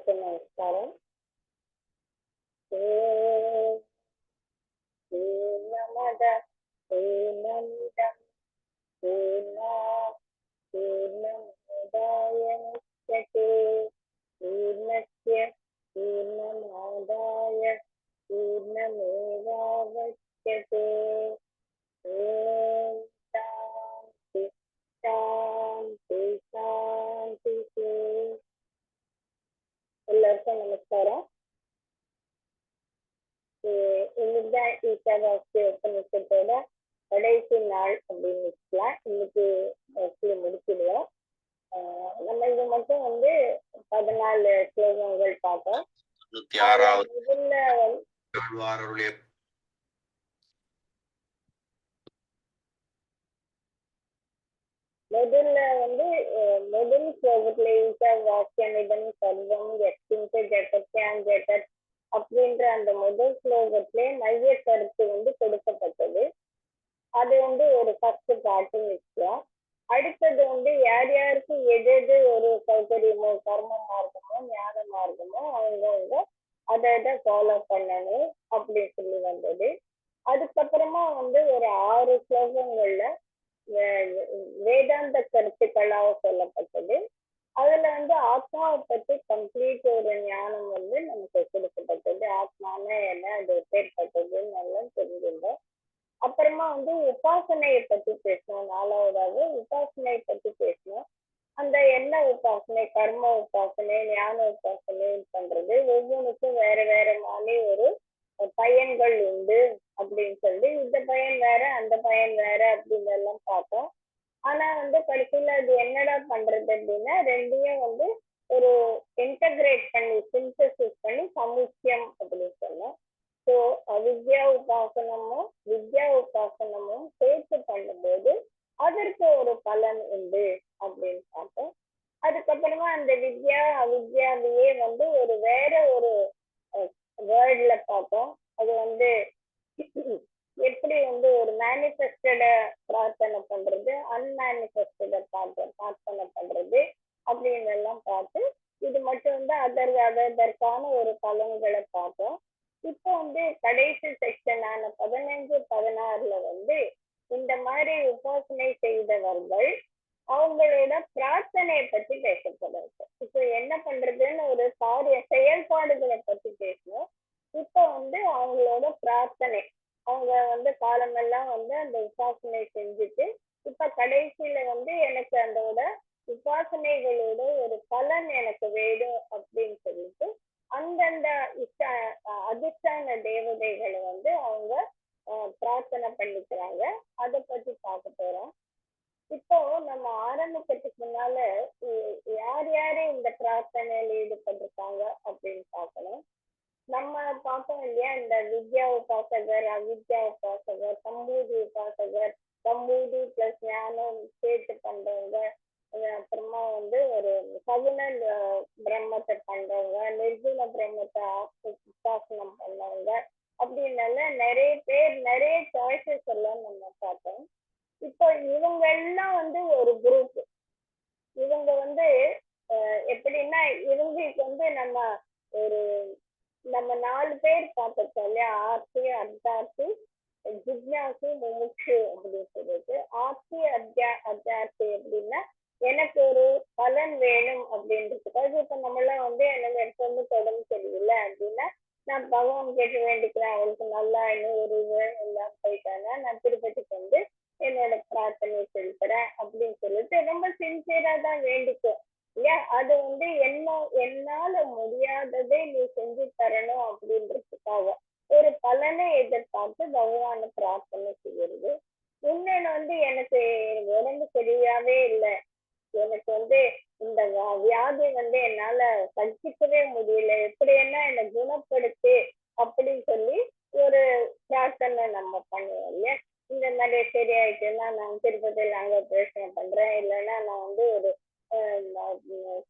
எல்லாருக்கும் நமஸ்காரம். பூர்ணமத பூர்ணமிதம் பூர்ணாத் பூர்ணமுதாய முச்யதே பூர்ணஸ்ய பூர்ணமாதாய பூர்ணமேவாவசியதே. ஓம் சாந்தி சாந்தி சாந்தி. எல்லாருக்கும் நமஸ்காரம். இன்னைக்குதான் ஈசாவாசி உபநிஷத்தோட கடைசி நாள் அப்படின்னு வச்சுக்கலாம். இன்னைக்கு மோஸ்ட்லி முடிச்சிடுவோம். நம்ம இது மட்டும் 14 ஸ்லோகங்கள் பார்த்தோம். முதல்ல முதல் ஸ்லோகத்துல ஈசாவாசியமிதம் சர்வம் யஸ்மிஞ்ச ஜகத்யாம் ஜகத் அப்படின்ற அந்த முதல் ஸ்லோகத்திலே மைய கருத்து கொடுக்கப்பட்டது. அது ஒரு ஃபர்ஸ்ட் பாட்டுன்னு வச்சுக்கலாம். அடுத்தது யார் யாருக்கு எது ஒரு சௌகரியமோ கர்ம மார்க்கமோ ஞான மார்க்கமோ அவங்க அதை ஃபாலோ பண்ணணும் அப்படின்னு சொல்லி வந்தது. அதுக்கப்புறமா ஒரு 6 ஸ்லோகங்கள்ல வேதாந்த கருத்துக்களாக சொல்லப்பட்டது. அதுல ஆத்மாவை பற்றி கம்ப்ளீட் ஒரு ஞானம் நமக்கு கொடுக்கப்பட்டது. ஆத்மானா என்ன, அது எப்பேற்பட்டதுன்னு நல்லா தெரிஞ்சிருந்தோம். அப்புறமா உபாசனையை பத்தி பேசணும். 4வதாக உபாசனையை பத்தி பேசணும். அந்த என்ன உபாசனை, கர்ம உபாசனை, ஞான உபாசனை பண்றது ஒவ்வொன்றுக்கும் வேற வேற மாதிரி ஒரு பயன்கள் உண்டு அப்படின்னு சொல்லி, இந்த பயன் வேற அந்த பயன் வேற அப்படின்னு எல்லாம் பார்த்தோம். ஆனா கடைசியில அது என்னடா பண்றது அப்படின்னா, ரெண்டையும் ஒரு இன்டகிரேட் பண்ணி சிந்தசிஸ் பண்ணி சமுச்சியம் அப்படின்னு சொன்னோம். ஸோ வித்யா உபாசனமும் வித்யா உபாசனமும் சேர்த்து பண்ணும்போது அதற்கு ஒரு பலன் உண்டு அப்படின்னு பார்த்தோம். அதுக்கப்புறமா அந்த வித்யா அவித்யாவையே ஒரு வேற ஒரு வேர்ட்ல பார்த்தோம். அது எப்படி ஒரு மேனிஃபெஸ்டட பிரார்த்தனை பண்றது, அன்மேனிஃபெஸ்டட பிரார்த்தனை பண்றது அப்படின்னு எல்லாம் பார்த்து இது மட்டும் அதற்கான ஒரு பலன்களை பார்த்தோம். இப்போ கடைசி செக்ஷனான 15, 16ல இந்த மாதிரி உபாசனை செய்தவர்கள் அவங்களோட பிரார்த்தனையை பத்தி பேசப்படுறது. இப்போ என்ன பண்றதுன்னு ஒரு செயல்பாடுகளை பத்தி பேசணும். இப்போ அவங்களோட பிரார்த்தனை, அவங்க காலமெல்லாம் அந்த உபாசனை செஞ்சுட்டு இப்ப கடைசியில எனக்கு அதோட உபாசனைகளோட ஒரு பலன் எனக்கு வேணும் அப்படின்னு சொல்லிட்டு அந்தந்த அதிஷ்டான தேவதைகளை அவங்க பிரார்த்தனை பண்ணிக்கிறாங்க. அதை பத்தி பார்க்க போறோம். இப்போ நம்ம ஆரம்பிக்கிறதுக்கு முன்னால யார் யாரு இந்த பிரார்த்தனையில ஈடுபட்டிருக்காங்க அப்படின்னு பார்க்கணும். நம்ம பார்த்தோம் இல்லையா, இந்த வித்யா உபாசகர், அவித்யா உபாசகர், சம்பூதி உபாசகர், சம்பூதி பிளஸ் ஞானம் சேர்த்து பண்றவங்க, அப்புறமா ஒரு சகுன பிரம்மத்தை பண்றவங்க, நிர்குண பிரம்மத்தை உபாசனம் பண்ணவங்க அப்படின்னு நிறைய பேர் நிறைய சாய்ஸஸ் எல்லாம் நம்ம பார்த்தோம். இப்போ இவங்க எல்லாம் ஒரு குரூப். இவங்க எப்படின்னா இவங்களுக்கு நம்ம 4 பேர் பார்த்துருக்கோம் இல்லையா, ஆர்த்தி, அர்த்தார்த்தி, ஜிக்ஞாசி, முமுட்சு அப்படின்னு சொல்லிட்டு. ஆர்த்தி அர்த்தார்த்தி அப்படின்னா எனக்கு ஒரு பலன் வேணும் அப்படின்றதுக்காக இப்ப நம்மளாம் எனக்கு எடுத்து தொடர்ந்து தெரியல அப்படின்னா நான் பகவான் கேட்டு வேண்டிக்கிறேன், அவளுக்கு நல்லா இன்னும் ஒரு எல்லாம் போயிட்டாங்க, நான் திருப்பதிக்கு என்னோட பிரார்த்தனை செலுத்துறேன் அப்படின்னு சொல்லிட்டு ரொம்ப சின்சியரா தான் வேண்டிக்கும் இல்லையா. அது என்னால முடியாததை நீ செஞ்சு தரணும் அப்படின்றதுக்காக ஒரு பலனை எதிர்பார்த்து பகவான பிரார்த்தனை செய்யறது. இன்னொன்னு எனக்கு உடம்பு சரியாவே இல்லை, எனக்கு இந்த வியாதி என்னால சகிக்கவே முடியல, எப்படி என்ன என்னை குணப்படுத்து அப்படின்னு சொல்லி ஒரு பிரார்த்தனை நம்ம பண்ணுவோம் இல்லையா. இந்த மாதிரி சரியாயிட்டுன்னா நான் திருப்பதியில் அங்க பிரச்சனை பண்றேன், இல்லைன்னா நான் ஒரு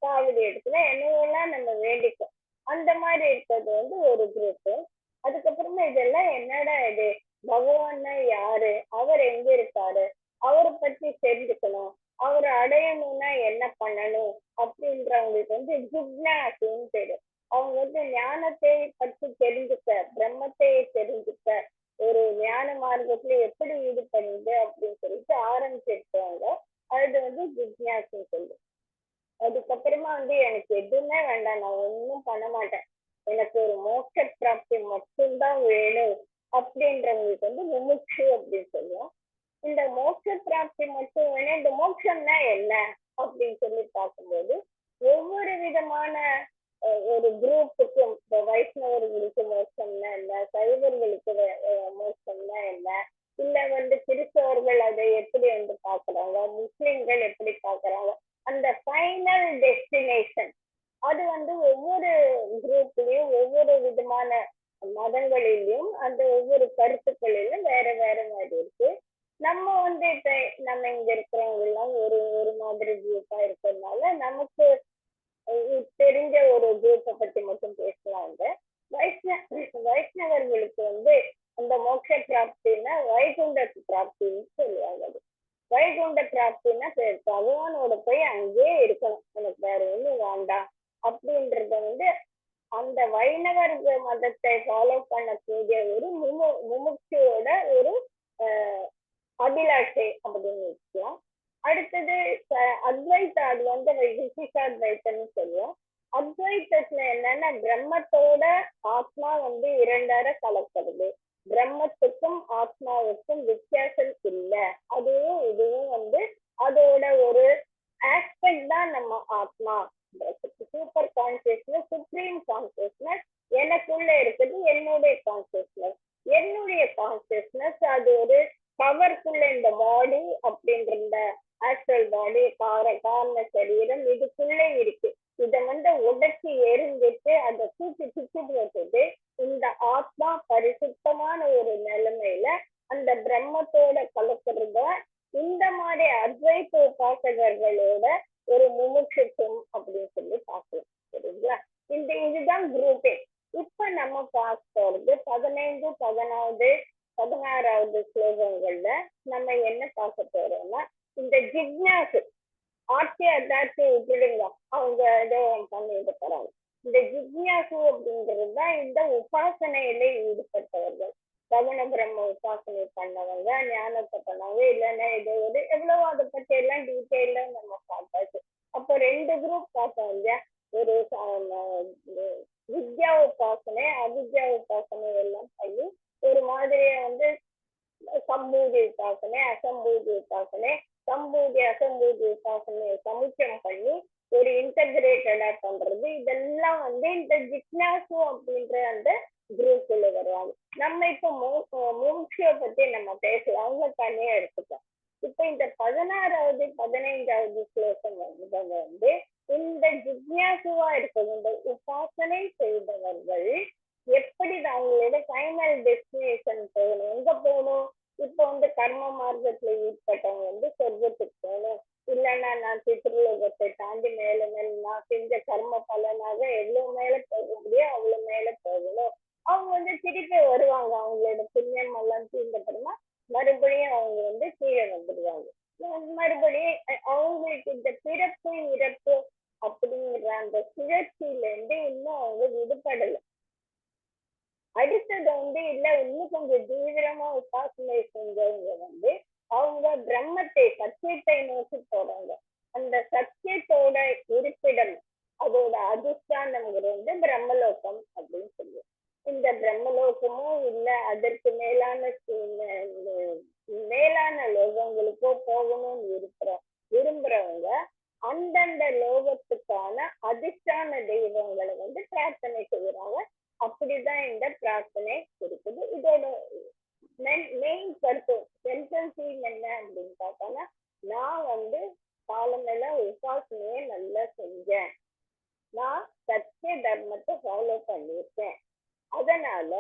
காவடி எடுத்துக்கிறேன், என்னவெல்லாம் நம்ம வேண்டிக்கும். அந்த மாதிரி இருக்கிறது ஒரு குரூப். அதுக்கப்புறமா இதெல்லாம் என்னடா இது, பகவான்னா யாரு, அவர் எங்க இருக்காரு, அவரை பத்தி தெரிஞ்சுக்கணும், அவரை அடையணும்னா என்ன பண்ணணும் அப்படின்றவங்களுக்கு ஜிக்ஞாசின்னு பேரு. அவங்க வந்து ஞானத்தை பற்றி தெரிஞ்சுக்க, பிரம்மத்தை தெரிஞ்சுக்க, ஒரு ஞான மார்க்கத்துல எப்படி ஈடுபடுது அப்படின்னு சொல்லிட்டு ஆரம்பிச்சிருக்காங்க. அது வந்து ஜிக்ஞாசுன்னு சொல்லு. அதுக்கப்புறமா வந்து எனக்கு எதுவுமே வேண்டாம், நான் ஒன்றும் பண்ண மாட்டேன், எனக்கு ஒரு மோட்ச பிராப்தி மட்டும்தான் வேணும் அப்படின்றவங்களுக்கு வந்து முமுட்சு அப்படின்னு சொல்லுவோம். இந்த மோட்ச பிராப்தி மட்டும் வேணும். இந்த மோட்சம்னா என்ன அப்படின்னு சொல்லி பார்க்கும்போது ஒவ்வொரு விதமான ஒரு குரூப்புக்கும், இந்த வைஷ்ணவர்களுக்கு மோட்சம்னா என்ன, சைவர்களுக்கு மோட்சம்னா என்ன, இல்ல வந்து கிறிஸ்தவர்கள் அதை எப்படி வந்து பாக்குறாங்க, முஸ்லிம்கள் எப்படி பாக்குறாங்க, அந்த ஃபைனல் டெஸ்டினேஷன் அது வந்து ஒவ்வொரு குரூப்லயும் ஒவ்வொரு விதமான மதங்களிலும் அந்த ஒவ்வொரு கருத்துக்களிலும் வேற வேற மாதிரி இருக்கு. நம்ம வந்து இப்ப நம்ம இங்க இருக்கிறவங்க எல்லாம் ஒரு ஒரு மாதிரி குரூப்பா இருக்கிறதுனால நமக்கு தெரிஞ்ச ஒரு குரூப்பை பத்தி மட்டும் பேசலாங்க. வைஷ்ணவர்களுக்கு வந்து அந்த மோட்ச பிராப்தின்னா வைகுண்ட பிராப்தின்னு சொல்லுவாங்க. அது வைகுண்ட பிராப்தின்னா பகவானோட போய் அங்கேயே இருக்கணும், எனக்கு வேற ஒண்ணும் வேண்டாம் அப்படின்றத வந்து அந்த வைணவர் மதத்தை ஃபாலோ பண்ணக்கூடிய ஒரு முமுட்சியோட ஒரு அபிலாஷை அப்படின்னு வச்சுக்கலாம். அடுத்தது அத்வைத்தா, அது வந்து விசிஷ்டாத்வைத்தம்னு சொல்லுவோம். அத்வைத்தத்துல என்னன்னா பிரம்மத்தோட ஆத்மா வந்து இரண்டரை கலக்கிறது, பிரம்மத்துக்கும் ஆத்மாவுக்கும் வித்தியாசம் இல்லை, அதுவும் இதுவும் வந்து அதோட ஒரு ஆஸ்பெக்ட் தான் நம்ம ஆத்மா. சூப்பர் கான்சியஸ்னஸ், சுப்ரீம் கான்சியஸ்னஸ் எனக்குள்ள இருக்குது, என்னுடைய கான்சியஸ்னஸ். என்னுடைய கான்சியஸ்னஸ் அது ஒரு பவர்ஃபுல் இந்த பாடி அப்படின்ற இந்த ஆஸ்ட்ரல் பாடி, காரண சரீரம் இதுக்குள்ள இருக்கு. இதை வந்து உடச்சி எரிஞ்சிட்டு அதை தூக்கி சுத்தி போட்டுட்டு இந்த ஆத்மா பரிசுத்தமான ஒரு நிலைமையில அந்த பிரம்மத்தோட கலக்கிறத இந்த மாதிரி அத்வைத்த உபாசகர்களோட ஒரு முமுட்சுத்துவம் அப்படின்னு சொல்லி பார்க்கலாம். சரிங்களா? இதுதான் குரூப்பே. இப்ப நம்ம பார்க்க போறது 15, 16வது ஸ்லோகங்கள்ல நம்ம என்ன பார்க்க போறோம்னா, இந்த ஜிக்ஞாசு ஆட்சி அதாட்சி விட்டுடுங்க, அவங்க ஏதோ பண்ணிட்டு போறாங்க. இந்த ஜிக்ஞாசு அப்படிங்கிறது தான் இந்த உபாசனையில ஈடுபட்டவர்கள். சகுண பிரம்ம உபாசனை பண்ணவங்க, ஞானத்தை பண்ணவங்க, இல்லைன்னா ஏதோ ஒரு எவ்வளவோ அதை பத்தி எல்லாம் டீட்டெயில நம்ம பார்த்தாச்சு. அப்போ 2 குரூப் பார்த்தோம் இல்லையா, ஒரு வித்யா உபாசனை, அவித்யா உபாசனை எல்லாம் பண்ணி ஒரு மாதிரியா வந்து சம்பூதி உபாசனை, அசம்பூதி உபாசனை, சம்பூதி அசம்பூதி உபாசனையை சமுச்சயம் பண்ணி ஒரு இன்டகிரேட்டடா பண்றது, இதெல்லாம் வந்து இந்த ஜிக்ஞாசு அப்படின்ற அந்த குரூப்ல வருவாங்க. நம்ம இப்ப முமுட்சுவை பத்தி நம்ம பேசலாம், அவங்க தனியா எடுத்துக்கலாம். இப்ப இந்த 16வது 15வது ஸ்லோகம் வந்து இந்த ஜிக்ஞாசுவா இருக்கிறது, இந்த உபாசனை செய்தவர்கள் எப்படி அவங்களோட ஃபைனல் டெஸ்டினேஷன் போகணும், எங்க போகணும். இப்ப வந்து கர்ம மார்க்கத்துல ஈடுபட்டவங்க வந்து சொர்க்கத்துக்கு போகணும், இல்லைன்னா நான் பித்ருலோகத்தை தாண்டி மேல மேல நான் செஞ்ச கர்ம பலனாக எவ்வளவு மேல போக முடியும் அவ்வளவு மேல போகணும். அவங்க வந்து திருப்பி வருவாங்க, அவங்களோட புண்ணியம் எல்லாம் தீர்ந்தப்பறமா மறுபடியும் அவங்க வந்து கீழே வந்துடுவாங்க. மறுபடியும் அவங்களுக்கு இந்த பிறப்பு இறப்பு அப்படிங்கிற அந்த சுழற்சியில இருந்து இன்னும் அவங்க விடுபடலை. அடுத்தது வந்து இல்ல இன்னும் கொஞ்சம் தீவிரமா உபாசனை செஞ்சவங்க வந்து அவங்க பிரம்மத்தை, சத்தியத்தை நோக்கி போறாங்க. அந்த சத்தியத்தோட இருப்பிடம், அதோட அதிஷ்டானம்ங்கிறது வந்து பிரம்மலோகம் அப்படின்னு சொல்லுவோம். இந்த பிரம்மலோகமும் இல்ல அதற்கு மேலான லோகங்களுக்கோ போகணும்னு விரும்புறவங்க அந்தந்த லோகத்துக்கான அதிஷ்டான தெய்வங்களை வந்து பிரார்த்தனை செய்யறாங்க. அப்படிதான் இந்த பிரார்த்தனை இருக்குது. இதோட மெயின் கருத்து சென்டென்ஸ் என்ன அப்படின்னு பார்த்தோம்னா, நான் வந்து காலமெல்லாம் உபாசனையை நல்லா செஞ்சேன், நான் சத்திய தர்மத்தை ஃபாலோ பண்ணியிருக்கேன், அதனால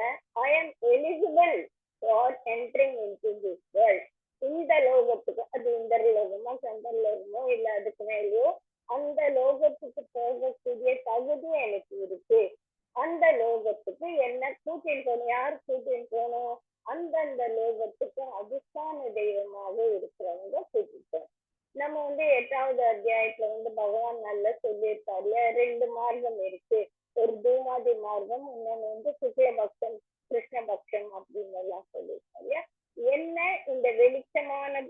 ஐ am eligible for entering into this world. இந்த லோகத்துக்கு, அது இந்த லோகமோ சந்தர் லோகமோ இல்ல அதுக்கு மேலேயோ, அந்த லோகத்துக்கு போகக்கூடிய தகுதி எனக்கு இருக்கு. அந்த லோகத்துக்கு என்ன கூட்டின்னு போகணும், யார் கூட்டின்னு போகணும், அந்தந்த லோகத்துக்கு அதிஷ்டான தெய்வமாக இருக்கிறவங்க கூட்டிட்டோம். நம்ம வந்து 8வது அத்தியாயத்துல வந்து பகவான் நல்லா சொல்லியிருக்காருல, 2 மார்க்கம் இருக்கு. ஒரு தூமாதி மார்க்கம், இன்னொன்னு வந்து சுக்லபக்ஷம், கிருஷ்ணபக்ஷம் அப்படின்னு எல்லாம் சொல்லியிருக்கோம் இல்லையா. என்ன இந்த வெளிச்சமான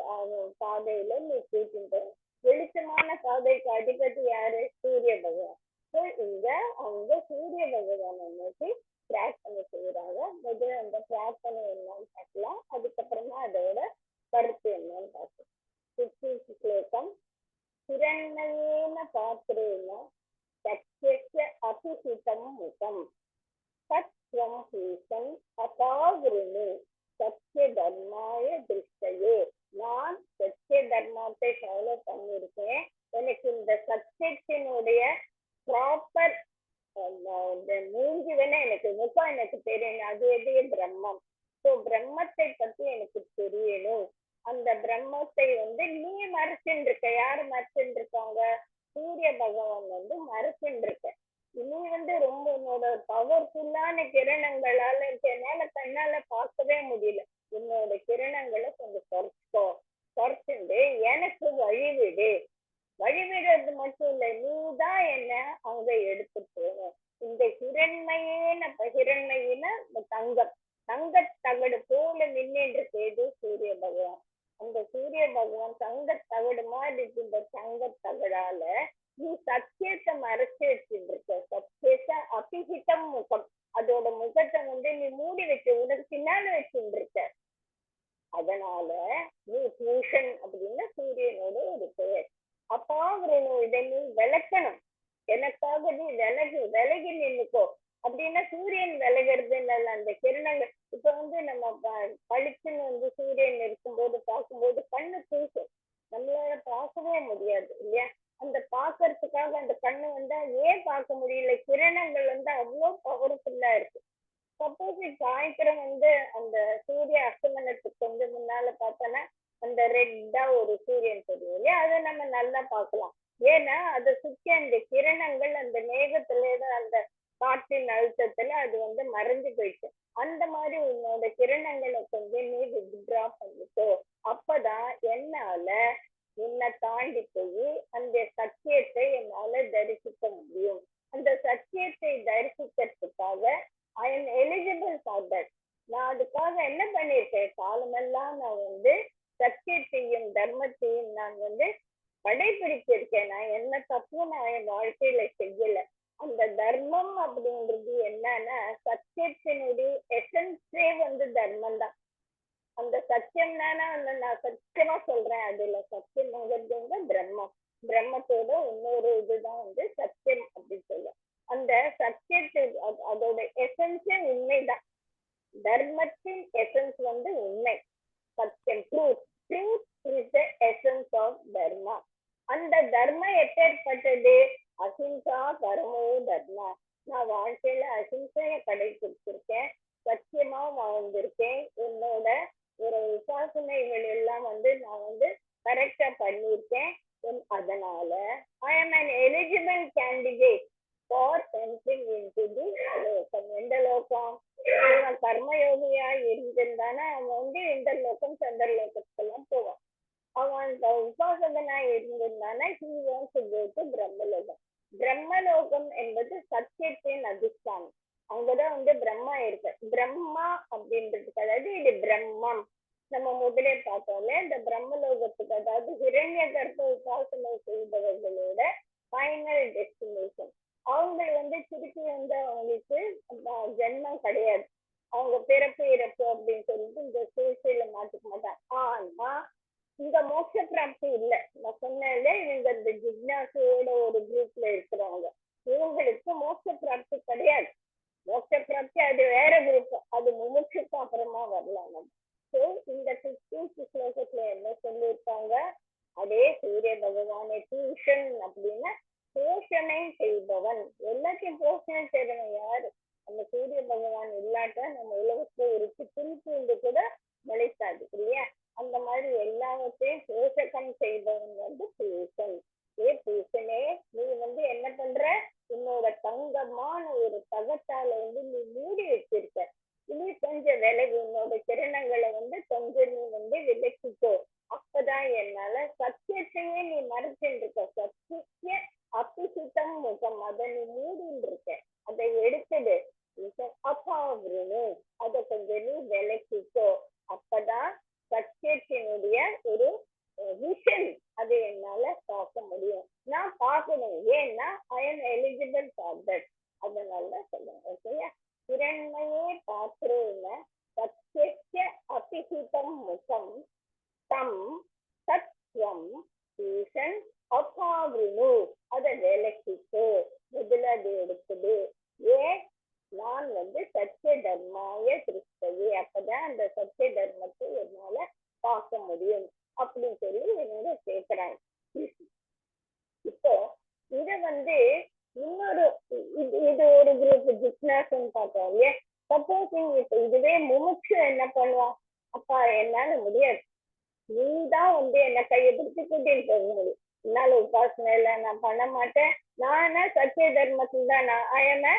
பாதையில நீ கூட்டிட்டு, வெளிச்சமான பாதைக்கு அதிபதி யாரு? சூரிய பகவான். ஸோ இங்க அவங்க சூரிய பகவானை நோக்கி பிரார்த்தனை செய்யறாங்க. முதல்ல அந்த பிரார்த்தனை என்னன்னு பார்க்கலாம், அதுக்கப்புறமா அதோட கருத்து என்னன்னு பார்க்கலாம். ஸ்லோகம். हिरण्मयेन पात्रेण सत्यस्य अपिहितं मुखं तत्त्वं पूषन् अपावृणु சத்திய தர்மாய திருஷ்டையே. நான் சத்திய தர்மத்தை ஃபாலோ பண்ணியிருக்கேன், எனக்கு இந்த சத்தியத்தினுடைய ப்ராப்பர் மூஞ்சி வேணா எனக்கு முகம் எனக்கு தெரியும், அது எது? பிரம்மம். ஸோ பிரம்மத்தை பத்தி எனக்கு தெரியணும். அந்த பிரம்மத்தை வந்து நீ மறைச்சுட்டு இருக்க. யாரு மறைச்சுட்டு இருக்காங்க? சூரிய பகவான் வந்து மறைச்சுட்டு இருக்க. நீ வந்து ரொம்ப உன்னோட பவர்ஃபுல்லான கிரணங்களால என்னால கண்ணால பார்க்கவே முடியல. உன்னோட கிரணங்களை கொஞ்சம் குறைச்சுண்டு எனக்கு வழிவிடு. வழிவிடுறது மட்டும் இல்ல, நீதான் என்ன அங்க எடுத்து போகணும். இந்த ஹிரண்மையின தங்கம், தங்க தகடு போல நின்று செய்து சூரிய பகவான். அந்த சூரிய பகவான் தங்க தகடு மாதிரி இந்த தங்க தகடால நீ சத்தியத்தை மறைச்சு வச்சுட்டு இருக்க. சத்தியத்தை அபிஹிதம் முகம், அதோட முகத்தை வந்து நீ மூடி வச்சு உனக்கு பின்னால வச்சுட்டு இருக்க. அதனால நீ பூஷன் அப்படின்னு சூரியனோட ஒரு பெயர். அப்பாவரனு இதை நீ விளக்கணும். எனக்காக நீ விலகி நின்னுக்கோ. அப்படின்னா சூரியன் விலகிறதுனால அந்த கிரணங்கள் இப்ப வந்து நம்ம பளிச்சுன்னு வந்து சூரியன் இருக்கும்போது பார்க்கும்போது கண்ணு பூசும், நம்மளால பார்க்கவே முடியாது இல்லையா. அந்த பாக்குறதுக்காக அந்த கண்ணு வந்தா ஏன் பார்க்க முடியல? கிரணங்கள் வந்து அவ்வளவு பவர்ஃபுல்லா இருக்கு. சப்போஸ் சாயந்தரம் வந்து அந்த சூரிய அஸ்தமனத்துக்கு கொஞ்சம் முன்னால பார்த்தோன்னா அந்த ரெட்டா ஒரு சூரியன் தெரியும் இல்லையா, அதை நம்ம நல்லா பார்க்கலாம். ஏன்னா அதை சுற்றி அந்த கிரணங்கள் அந்த மேகத்துல அந்த காற்றின் அழுத்தத்துல அது வந்து மறைஞ்சு போயிடுச்சு. அந்த மாதிரி உன்னோட கிரணங்களை கொஞ்சம் நீ வித்ட்ரா பண்ணிக்கோ. அப்பதான் என்னால உன்னை தாண்டி போய் அந்த சத்தியத்தை என்னால தரிசிக்க முடியும். அந்த சத்தியத்தை தரிசிக்கிறதுக்காக I am eligible for that. நான் அதுக்காக என்ன பண்ணிருக்கேன்? காலமெல்லாம் நான் வந்து சத்தியத்தையும் தர்மத்தையும் நான் வந்து கடைபிடிச்சிருக்கேன். நான் என்ன தப்பும் நான் என் வாழ்க்கையில செய்யல. அந்த தர்மம் அப்படின்றது என்னன்னா சத்தியத்தினுடைய எசன்ஸே வந்து தர்மம் தான். அந்த சத்தியம் தானே நான் சத்தியமா சொல்றேன். அதுல சத்தியம்ங்கிறது பிரம்மம். பிரம்மத்தோட இன்னொரு இதுதான் வந்து சத்தியம் அப்படின்னு சொல்லுவோம். அந்த சத்தியத்தை அதோட எசன்ஸே உண்மைதான். தர்மத்தின் எசன்ஸ் வந்து உண்மை, சத்தியம், truth. Truth is the essence of dharma. அந்த தர்மம் எப்பேற்பட்டது? அஹிம்சா பரமோ தர்மா. நான் வாழ்க்கையில அஹிம்சையை கடைபிடிச்சிருக்கேன், சத்தியமா வாழ்ந்திருக்கேன். என்னோட ஒரு உபாசனைகள் எல்லாம் வந்து நான் வந்து கரெக்டா பண்ணியிருக்கேன். அதனால I am an eligible candidate for entering into the லோகம். எந்த லோகம்? அவன் கர்மயோகியா இருந்திருந்தானா அவன் வந்து இந்த லோகம் சந்திரலோகத்துக்கெல்லாம் போவான். அவன் உபாசகனா இருந்திருந்தானா he wants to go to பிரம்மலோகம். பிரம்மலோகம் என்பது சத்தியத்தின் அதிஷ்டானம். அங்கதான் வந்து பிரம்மா இருக்கு. பிரம்மா அப்படின்றதுக்கு அதாவது இது பிரம்மம். நம்ம முதலே பார்த்தோம்ல இந்த பிரம்மலோகத்துக்கு, அதாவது ஹிரண்ய கர்ப்ப உபாசனை செய்தவர்களோட ஃபைனல் டெஸ்டினேஷன். அவங்க வந்து திருப்பி வந்து அவங்களுக்கு ஜென்மம் கிடையாது. அவங்க பிறப்பு இறப்பு அப்படின்னு சொல்லிட்டு இந்த சூழ்ச்சியில மாட்டிக்க மாட்டாங்க. ஆனா இங்க மோட்ச பிராப்தி இல்லை. நான் சொன்னேன்ல இவங்க இந்த ஜிக்னாசியோட ஒரு குரூப்ல இருக்கிறவங்க, இவங்களுக்கு மோட்ச பிராப்தி கிடையாது. மோட்ச பிராப்தி அது வேற குரூப், அது முமுட்சுக்கு அப்புறமா வரலாம் நம்ம. ஸோ இந்த 15th ஸ்லோகத்துல என்ன சொல்லியிருக்காங்க? அதே சூரிய பகவானை டியூஷன் அப்படின்னா போஷணை செய்பவன். எல்லாத்தையும் போஷணை செய்யறவன் யாரு? அந்த சூரிய பகவான் இல்லாட்டா நம்ம உலகத்துல ஒரு சிறு கூட முளைக்காது இல்லையா. அந்த மாதிரி எல்லாவற்றையும் போஷகம் செய்பவன் வந்து பூசன். பூசனே, நீ வந்து என்ன பண்ற? உன்னோட தங்கமான ஒரு தகத்தால வந்து நீ மூடி வச்சிருக்க. இனி கொஞ்சம் விலகு, உன்னோட கிரணங்களை வந்து கொஞ்சம் நீ வந்து விலக்கிக்கோ. அப்பதான் என்னால சத்தியத்தையே நீ மறைச்சுட்டு இருக்க. சத்திய அபிசித்தம் முகம், அதை நீ மூடின்னு இருக்க. அதை அது என்னால பார்க்க முடியும். நான் பார்க்கணும், ஏன்னா ஐ எம் எலிஜிபிள் ஃபார் தட். அதனால சொல்லுங்க, ஓகேயா? இரண்மையே பாத்திரேன சத்யஸ்ய அபிஹிதம் முகம் தம் சத்வம் ஈசன் அபாவினு. அதை விலக்கிட்டு முதல்ல அது எடுக்குது. ஏன்? நான் சத்திய தர்மாய திருஷ்டவே, அப்பதான் அந்த சத்திய தர்மத்தை என்னால பார்க்க முடியும் அப்படின்னு சொல்லி என்னோட கேட்கிறாங்க. இப்போ இத இன்னொரு இது ஒரு குரூப் ஜிக்னாஸ்ன்னு பார்த்தோம் இல்லையா? சப்போஸிங் இப்போ இதுவே முமுட்சு என்ன பண்ணுவான்? அப்பா என்னால முடியாது, நீதான் என்ன கையை பிடிச்சு கூட்டிட்டு போக முடியும், என்னால உபாசனை இல்லை, நான் பண்ண மாட்டேன், நானா சத்திய தர்மத்தில் தான் நான் ஆயம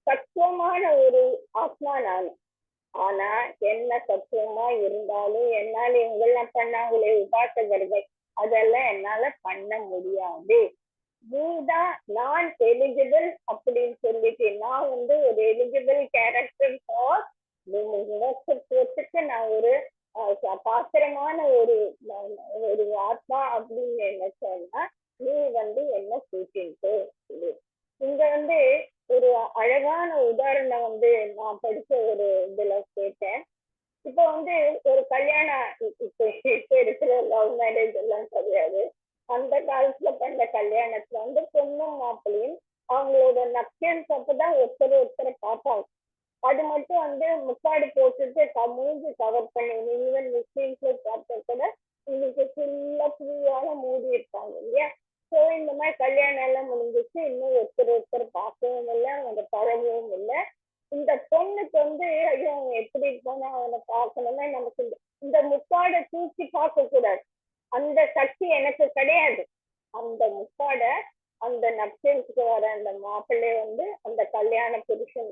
சத்துவமான ஒரு ஆத்மா நான். ஆனா என்ன சத்துவமா இருந்தாலும் என்னால இவங்கெல்லாம் பண்ணாங்களே உபாசகர்கள், அதெல்லாம் என்னால பண்ண முடியாது. நீதான் நான் எலிஜிபிள் அப்படின்னு சொல்லிட்டு, நான் ஒரு எலிஜிபிள் கேரக்டர் ஃபார் மோட்சத்துவத்துக்கு நான் ஒரு பாத்திரமான ஒரு ஆத்மா அப்படின்னு நினைச்சேன்னா நீ என்ன கூட்டிட்டு. இங்க ஒரு அழகான உதாரணம் நான் படிச்ச ஒரு இதுல கேட்டேன். இப்போ ஒரு கல்யாணம், இப்ப இருக்கிற லவ் மேரேஜ் எல்லாம் கிடையாது. அந்த காலத்துல பண்ண கல்யாணத்துல பொண்ணும் மாப்பிள்ளையும் அவங்களோட நக்ஷன்ஸ் அப்பதான் ஒருத்தரை பார்ப்பாங்க. அது மட்டும் முக்காடு போட்டுட்டு மூஞ்சி கவர் பண்ணி, ஈவன் முஸ்லீம்ஸ்ல பார்த்தா கூட இன்னைக்கு ஃபுல்லா ஃப்ரீயான மூடி இருப்பாங்க இல்லையா? ஸோ இந்த மாதிரி கல்யாணம் எல்லாம் முடிஞ்சிச்சு, இன்னும் ஒருத்தர் பார்க்கவும் இல்லை, அவங்க பழகவும் இல்லை. இந்த பொண்ணுக்கு ஐயோ அவன் எப்படி இருப்பானோ அவனை பார்க்கணும்னா நமக்கு இந்த முக்காடை தூக்கி பார்க்க கூடாது, அந்த சக்தி எனக்கு கிடையாது. அந்த முக்காட அந்த நக்ஷன்ஸுக்கு வர அந்த மாப்பிள்ளை அந்த கல்யாண புருஷன்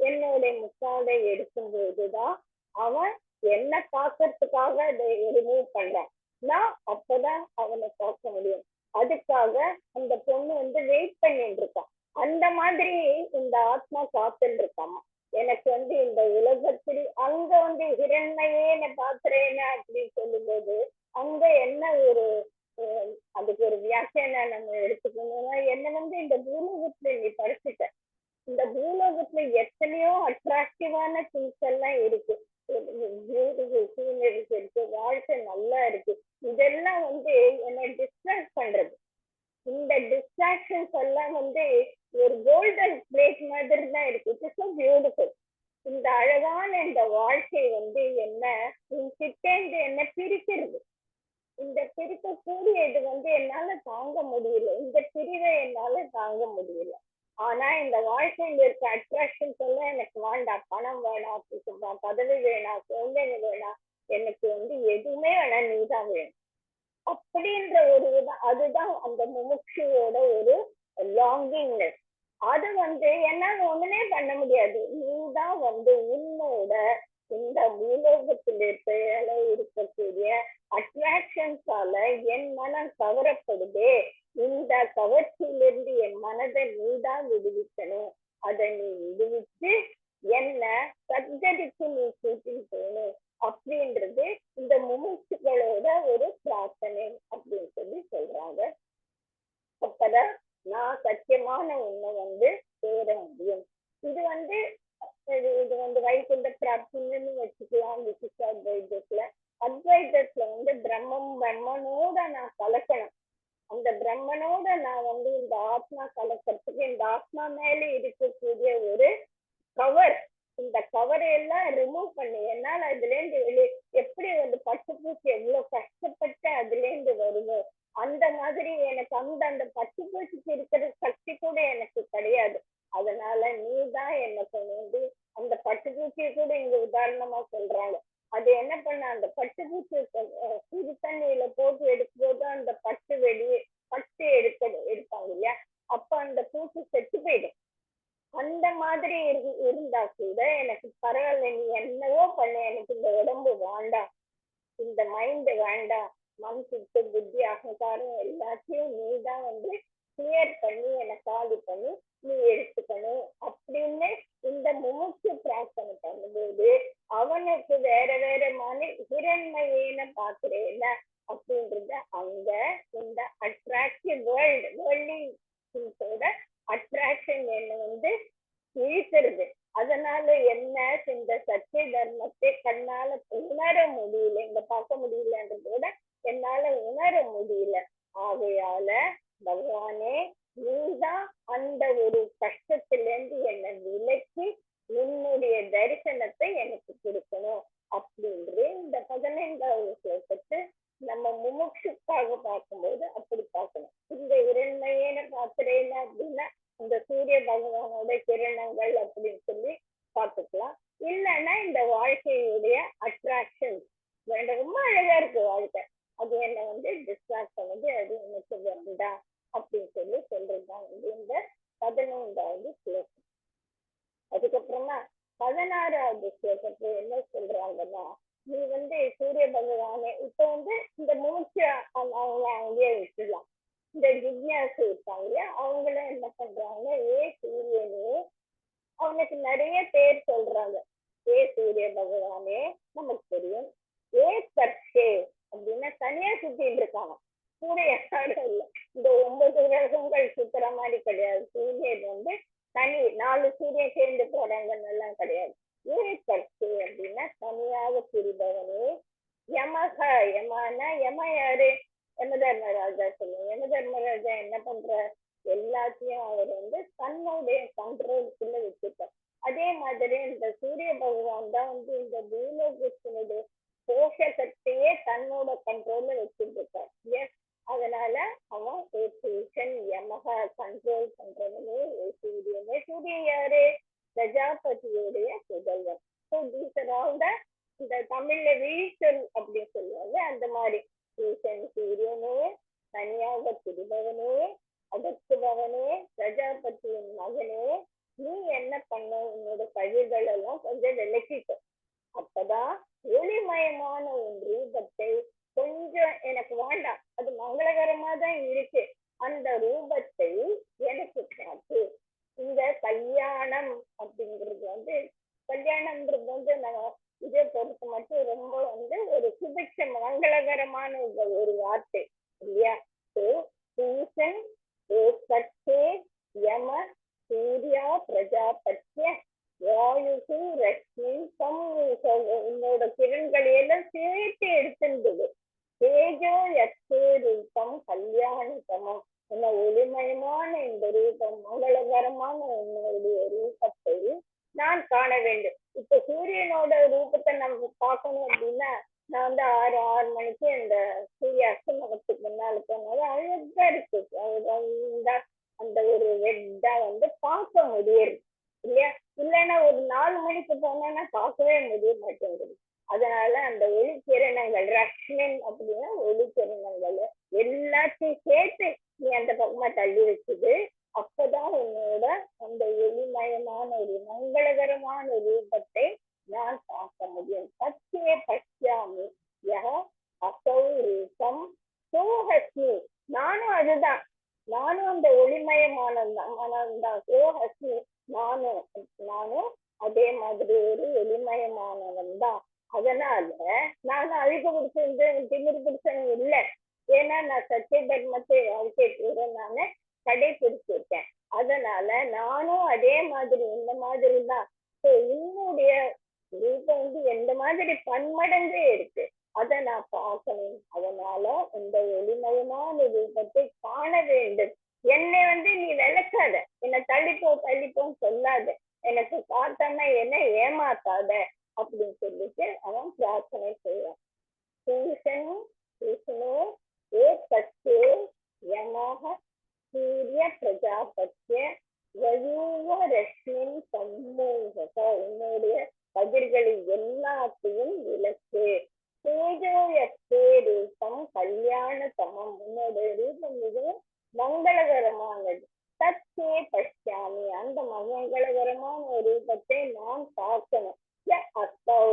என்னுடைய முக்காடை எடுக்கும் போதுதான் அவன் என்ன பார்க்கறதுக்காக அதை ரிமூவ் பண்றான். நான் அப்பதான் அவனை பார்க்க முடியும். அதுக்காக அந்த பொண்ணு வெயிட் பண்ணிட்டு இருக்கான். அந்த மாதிரி இந்த ஆத்மா காத்துட்டு இருக்காமா. எனக்கு இந்த உலகத்தில் அங்க ஹிரண்மையே பாக்குறேன்னு அப்படின்னு சொல்லும் போது அங்க என்ன ஒரு அதுக்கு ஒரு வியாக்கியானம் நம்ம எடுத்துக்கணும்னா, என்ன இந்த பூலோகத்துல நீ படிச்சுட்ட, இந்த பூலோகத்துல எத்தனையோ அட்ராக்டிவான திங்ஸ் எல்லாம் இருக்கு, சீனரிஸ் இருக்கு, வாழ்க்கை நல்லா இருக்கு. இதெல்லாம் என்ன டிஸ்ட்ராக்ட் பண்றது. இந்த டிஸ்ட்ராக்ஷன்ஸ் எல்லாம் ஒரு கோல்டன் பிளேட் மாதிரி தான் இருக்கு. It is so beautiful. இந்த அழகான இந்த வாழ்க்கை என்ன கிட்டேந்து என்ன பிரிக்கிறது. இந்த பிரிக்கக்கூடியது என்னால தாங்க முடியல, இந்த பிரிவை என்னால தாங்க முடியல. ஆனா இந்த வாழ்க்கையில இருக்க அட்ராக்ஷன்ஸ் எல்லாம் எனக்கு வேண்டாம். பணம் வேணாம், பதவி வேணாம், குழந்தைங்க வேணாம், எனக்கு எதுவுமே வேணாம், நீதான் வேணும் அப்படின்ற ஒரு அதுதான் அந்த முமுட்சியோட ஒரு லாங்கிங்னஸ். அது என்னால ஒண்ணுமே பண்ண முடியாது. நீதான் உன்னோட இந்த பூலோகத்தில் இருக்கக்கூடிய அட்ராக்ஷன்ஸால என் மனம் கவரப்படுதே, இந்த கவர்ச்சியிலிருந்து என் மனதை நீதான் விடுவிக்கணும். அதை நீ விடுவிச்சு என்ன சர்ஜரிக்கு நீ கூட்டிட்டு போகணும் அப்படின்றது இந்த முமுட்சுகளோட ஒரு பிரார்த்தனை அப்படின்னு சொல்லி சொல்றாங்க. அப்பதான் நான் சத்தியமான உண்மை சேர முடியும். இது இது வைகுண்ட பிராப்தின்னு வச்சுக்கலாம். விசிஷ்ட அத்வைதத்துல அத்வைதத்துல பிரம்மனோட நான் கலக்கணும். அந்த பிரம்மனோட நான் இந்த ஆத்மா கலக்கிறதுக்கு இந்த ஆத்மா மேல இருக்கக்கூடிய ஒரு கவர், இந்த கவரை எல்லாம் ரிமூவ் பண்ணி என்னால் அதுல இருந்து எப்படி பட்டுப்பூச்சி எவ்வளவு கஷ்டப்பட்டு அதுல இருந்து வருமோ அந்த மாதிரி எனக்கு அந்த பட்டுப்பூச்சிக்கு இருக்கிற சக்தி கூட எனக்கு கிடையாது. அதனால நீதான் என்ன கொண்டு அந்த பட்டுப்பூச்சியை கூட இங்க உதாரணமா சொல்றாங்க. அது என்ன பண்ண, அந்த பட்டுப்பூச்சி சுடு தண்ணியில போட்டு எடுக்கும்போது அந்த பட்டு வெளியே பட்டு எடுப்பாங்க இல்லையா, அப்ப அந்த பூச்சி செத்து போயிடும். அந்த மாதிரி இருந்தா கூட எனக்கு பரவாயில்ல, நீ என்னவோ பண்ண, எனக்கு இந்த உடம்பு வேண்டாம், இந்த மைண்ட் வேண்டாம், மண் சுட்டு புத்தி அகங்காரம் எல்லாத்தையும் நீதான் கிளியர் பண்ணி என்னை காலி பண்ணி நீ எடுத்துக்கணும் அப்படின்னு இந்த முமுட்சு பிரார்த்தனை பண்ணும்போது அவனுக்கு வேற வேற மாதிரி ஹிரண்மயேன பாக்குறேன் அப்படின்றது அங்க இந்த அட்ராக்டிவ் வேர்ல்டி திங்ஸோட அட்ராக்ஷன் என்ன இழுக்கிறது. அதனால என்ன, இந்த சத்திய தர்மத்தை கண்ணால உணர முடியல, இங்க பார்க்க முடியலன்றத விட என்னால உணர முடியல. ஆகையால பகவானே, நீதான் அந்த ஒரு கஷ்டத்திலிருந்து என்னை விலக்கி உன்னுடைய தரிசனத்தை எனக்கு கொடுக்கணும் அப்படின்று இந்த 15வது ஸ்லோகத்தை நம்ம முமுட்சுக்காக பார்க்கும்போது அப்படி பார்க்கணும். இந்த இரண்மையேன பாக்குறேன் அப்படின்னா இந்த சூரிய பகவானோட கிரணங்கள் அப்படின்னு சொல்லி பார்த்துக்கலாம். இல்லைன்னா இந்த வாழ்க்கையுடைய அட்ராக்ஷன் ரொம்ப அழகா இருக்கு வாழ்க்கை, அது என்ன டிஸ்ட்ராக்ட் பண்ணுது, அது எனக்கு வேண்டாம் அப்படின்னு சொல்லி சொல்றதுதான் இந்த 15வது ஸ்லோகம். அதுக்கப்புறமா 16வது ஸ்லோகத்துல என்ன சொல்றாங்கன்னா, நீ சூரிய பகவானே இப்ப இந்த மூச்சு அவங்க அங்கேயே விட்டுலாம். இந்த ஜிக்ஞாசு இருப்பாங்க, அவங்களும் என்ன பண்றாங்க, ஏ சூரியனே, அவனுக்கு நிறைய பேர் சொல்றாங்க. ஏ சூரிய பகவானே, நமக்கு தெரியும். ஏ கர்ஷே அப்படின்னா தனியா சுத்திட்டு இருக்காங்க. சூரிய யாரும் இல்லை, இந்த 9 கிரகங்கள் சுத்துற மாதிரி கிடையாது. சூரியன் தனி 4 சூரியன் சேர்ந்து போறாங்கன்னு எல்லாம் கிடையாது. ஏ கர்ஷே அப்படின்னா தனியாக புரிபவனே. யமக, யமான யம யாரு, யமதர்மராஜா சொல்லுங்க. யமதர்மராஜா என்ன பண்ற, எல்லாத்தையும் அவர் தன்னுடைய கண்ட்ரோலுக்குள்ள வச்சுட்டார். அதே மாதிரி இந்த சூரிய பகவான் தான் இந்த பூலோகத்தினுடைய போஷகத்தையே தன்னோட கண்ட்ரோல்ல வச்சுட்டு இருக்கார். எஸ், அதனால அவன் யமக கண்ட்ரோல் பண்றவனே சூரியனே. சூரியன் யாரு, பிரஜாபதியுடைய புதல்வன். இந்த தமிழ்ல வீழ்ச்சல் அப்படின்னு சொல்லுவாங்க, அந்த மாதிரி சூரியனே, தனியாக திரிபவனே, அதற்குபவனே, பிரஜாபதியின் மகனே, நீ என்ன பண்ண, உன்னோட கழிவுகள் எல்லாம் கொஞ்சம் விளக்கிட்டோம். அப்பதான் ஒளிமயமான உன் ரூபத்தை கொஞ்சம் எனக்கு வேண்டாம், அது மங்களகரமா தான் இருக்கு, அந்த ரூபத்தை எனக்கு காட்டு. இந்த கல்யாணம் அப்படிங்கிறது கல்யாணம்ன்றது நம்ம இதை பொறுத்த மட்டும் ரொம்ப ஒரு சுபிக்ஷம் மங்களகரமான ஒரு வார்த்தை இல்லையா. பூசன் யம சூர்யா பிரஜாபத்திய வாயுகு ரஷ்மி உன்னோட கிரண்களையெல்லாம் சேர்த்து எடுத்துருந்தது. தேஜோ யத்தே ரூபம் கல்யாணதமம், என்ன ஒளிமயமான இந்த ரூபம், மங்களகரமான உன்னுடைய ரூபத்தை நான் காண வேண்டும். இப்ப சூரியனோட ரூபத்தை நம்ம பார்க்கணும் அப்படின்னா, நான் 6 மணிக்கு இந்த சூரிய அஸ்தமனத்துக்கு முன்னால போனால அழகா இருக்கு. அந்த ஒரு ரெட்டா பார்க்க முடியாது இல்லையா. இல்லைன்னா ஒரு 4 மணிக்கு போனோம்னா பார்க்கவே முடிய மாட்டேங்குது. அதனால அந்த ஒளிக்கிரணங்கள், ரஷ்மன் அப்படின்னா ஒளிக்கிரணங்கள் எல்லாத்தையும் சேர்த்து நீ அந்த பக்கமா தள்ளி வச்சுது. அப்பதான் உன்னோட அந்த ஒளிமயமான ஒரு மங்களகரமான ரூபத்தை நான் பார்க்க முடியும். சத்திய பஷ்யாமி யஹ அசௌ ரூபம் சோஹஸ்மி, நானும் அதுதான், நானும் அந்த ஒளிமயமானதான். சோஹஸ்மி, நானும் அதே மாதிரி ஒரு ஒளிமயமானவன் தான். அதனால நான் அழுகு பிடிச்சிருந்து திமிர் பிடிச்சவன் இல்லை. ஏன்னா நான் சத்திய தர்மத்தை வாழ்க்கை கூட நான் கடைபிடிச்சிருக்கேன். அதனால நானும் அதே மாதிரி இந்த மாதிரி தான். என்னுடைய ரூபம் எந்த மாதிரி பன்மடங்கு இருக்கு, அதை நான் பார்க்கணும். அதனால இந்த ஒளிமயமான ரூபத்தை காண வேண்டும். என்னை நீ விளக்காத, என்னை தள்ளிப்போன்னு சொல்லாத, எனக்கு பார்த்தோன்னா என்ன ஏமாத்தாத அப்படின்னு சொல்லிட்டு அவன் பிரார்த்தனை செய்வான். யமாக சூரிய பிரஜாபத்திய வயூவ ரஷ்மின் சம்மூகத, உன்னுடைய கதிர்களில் எல்லாத்தையும் விளக்கு. தேஜோயத்தே ரூபம் கல்யாண தமம், உன்னுடைய ரூபம் மிகவும் மங்களகரமானது. தத்தே பஷ்யாமி, அந்த மங்களகரமான ரூபத்தை நான் பார்க்கணும். அத்தௌ,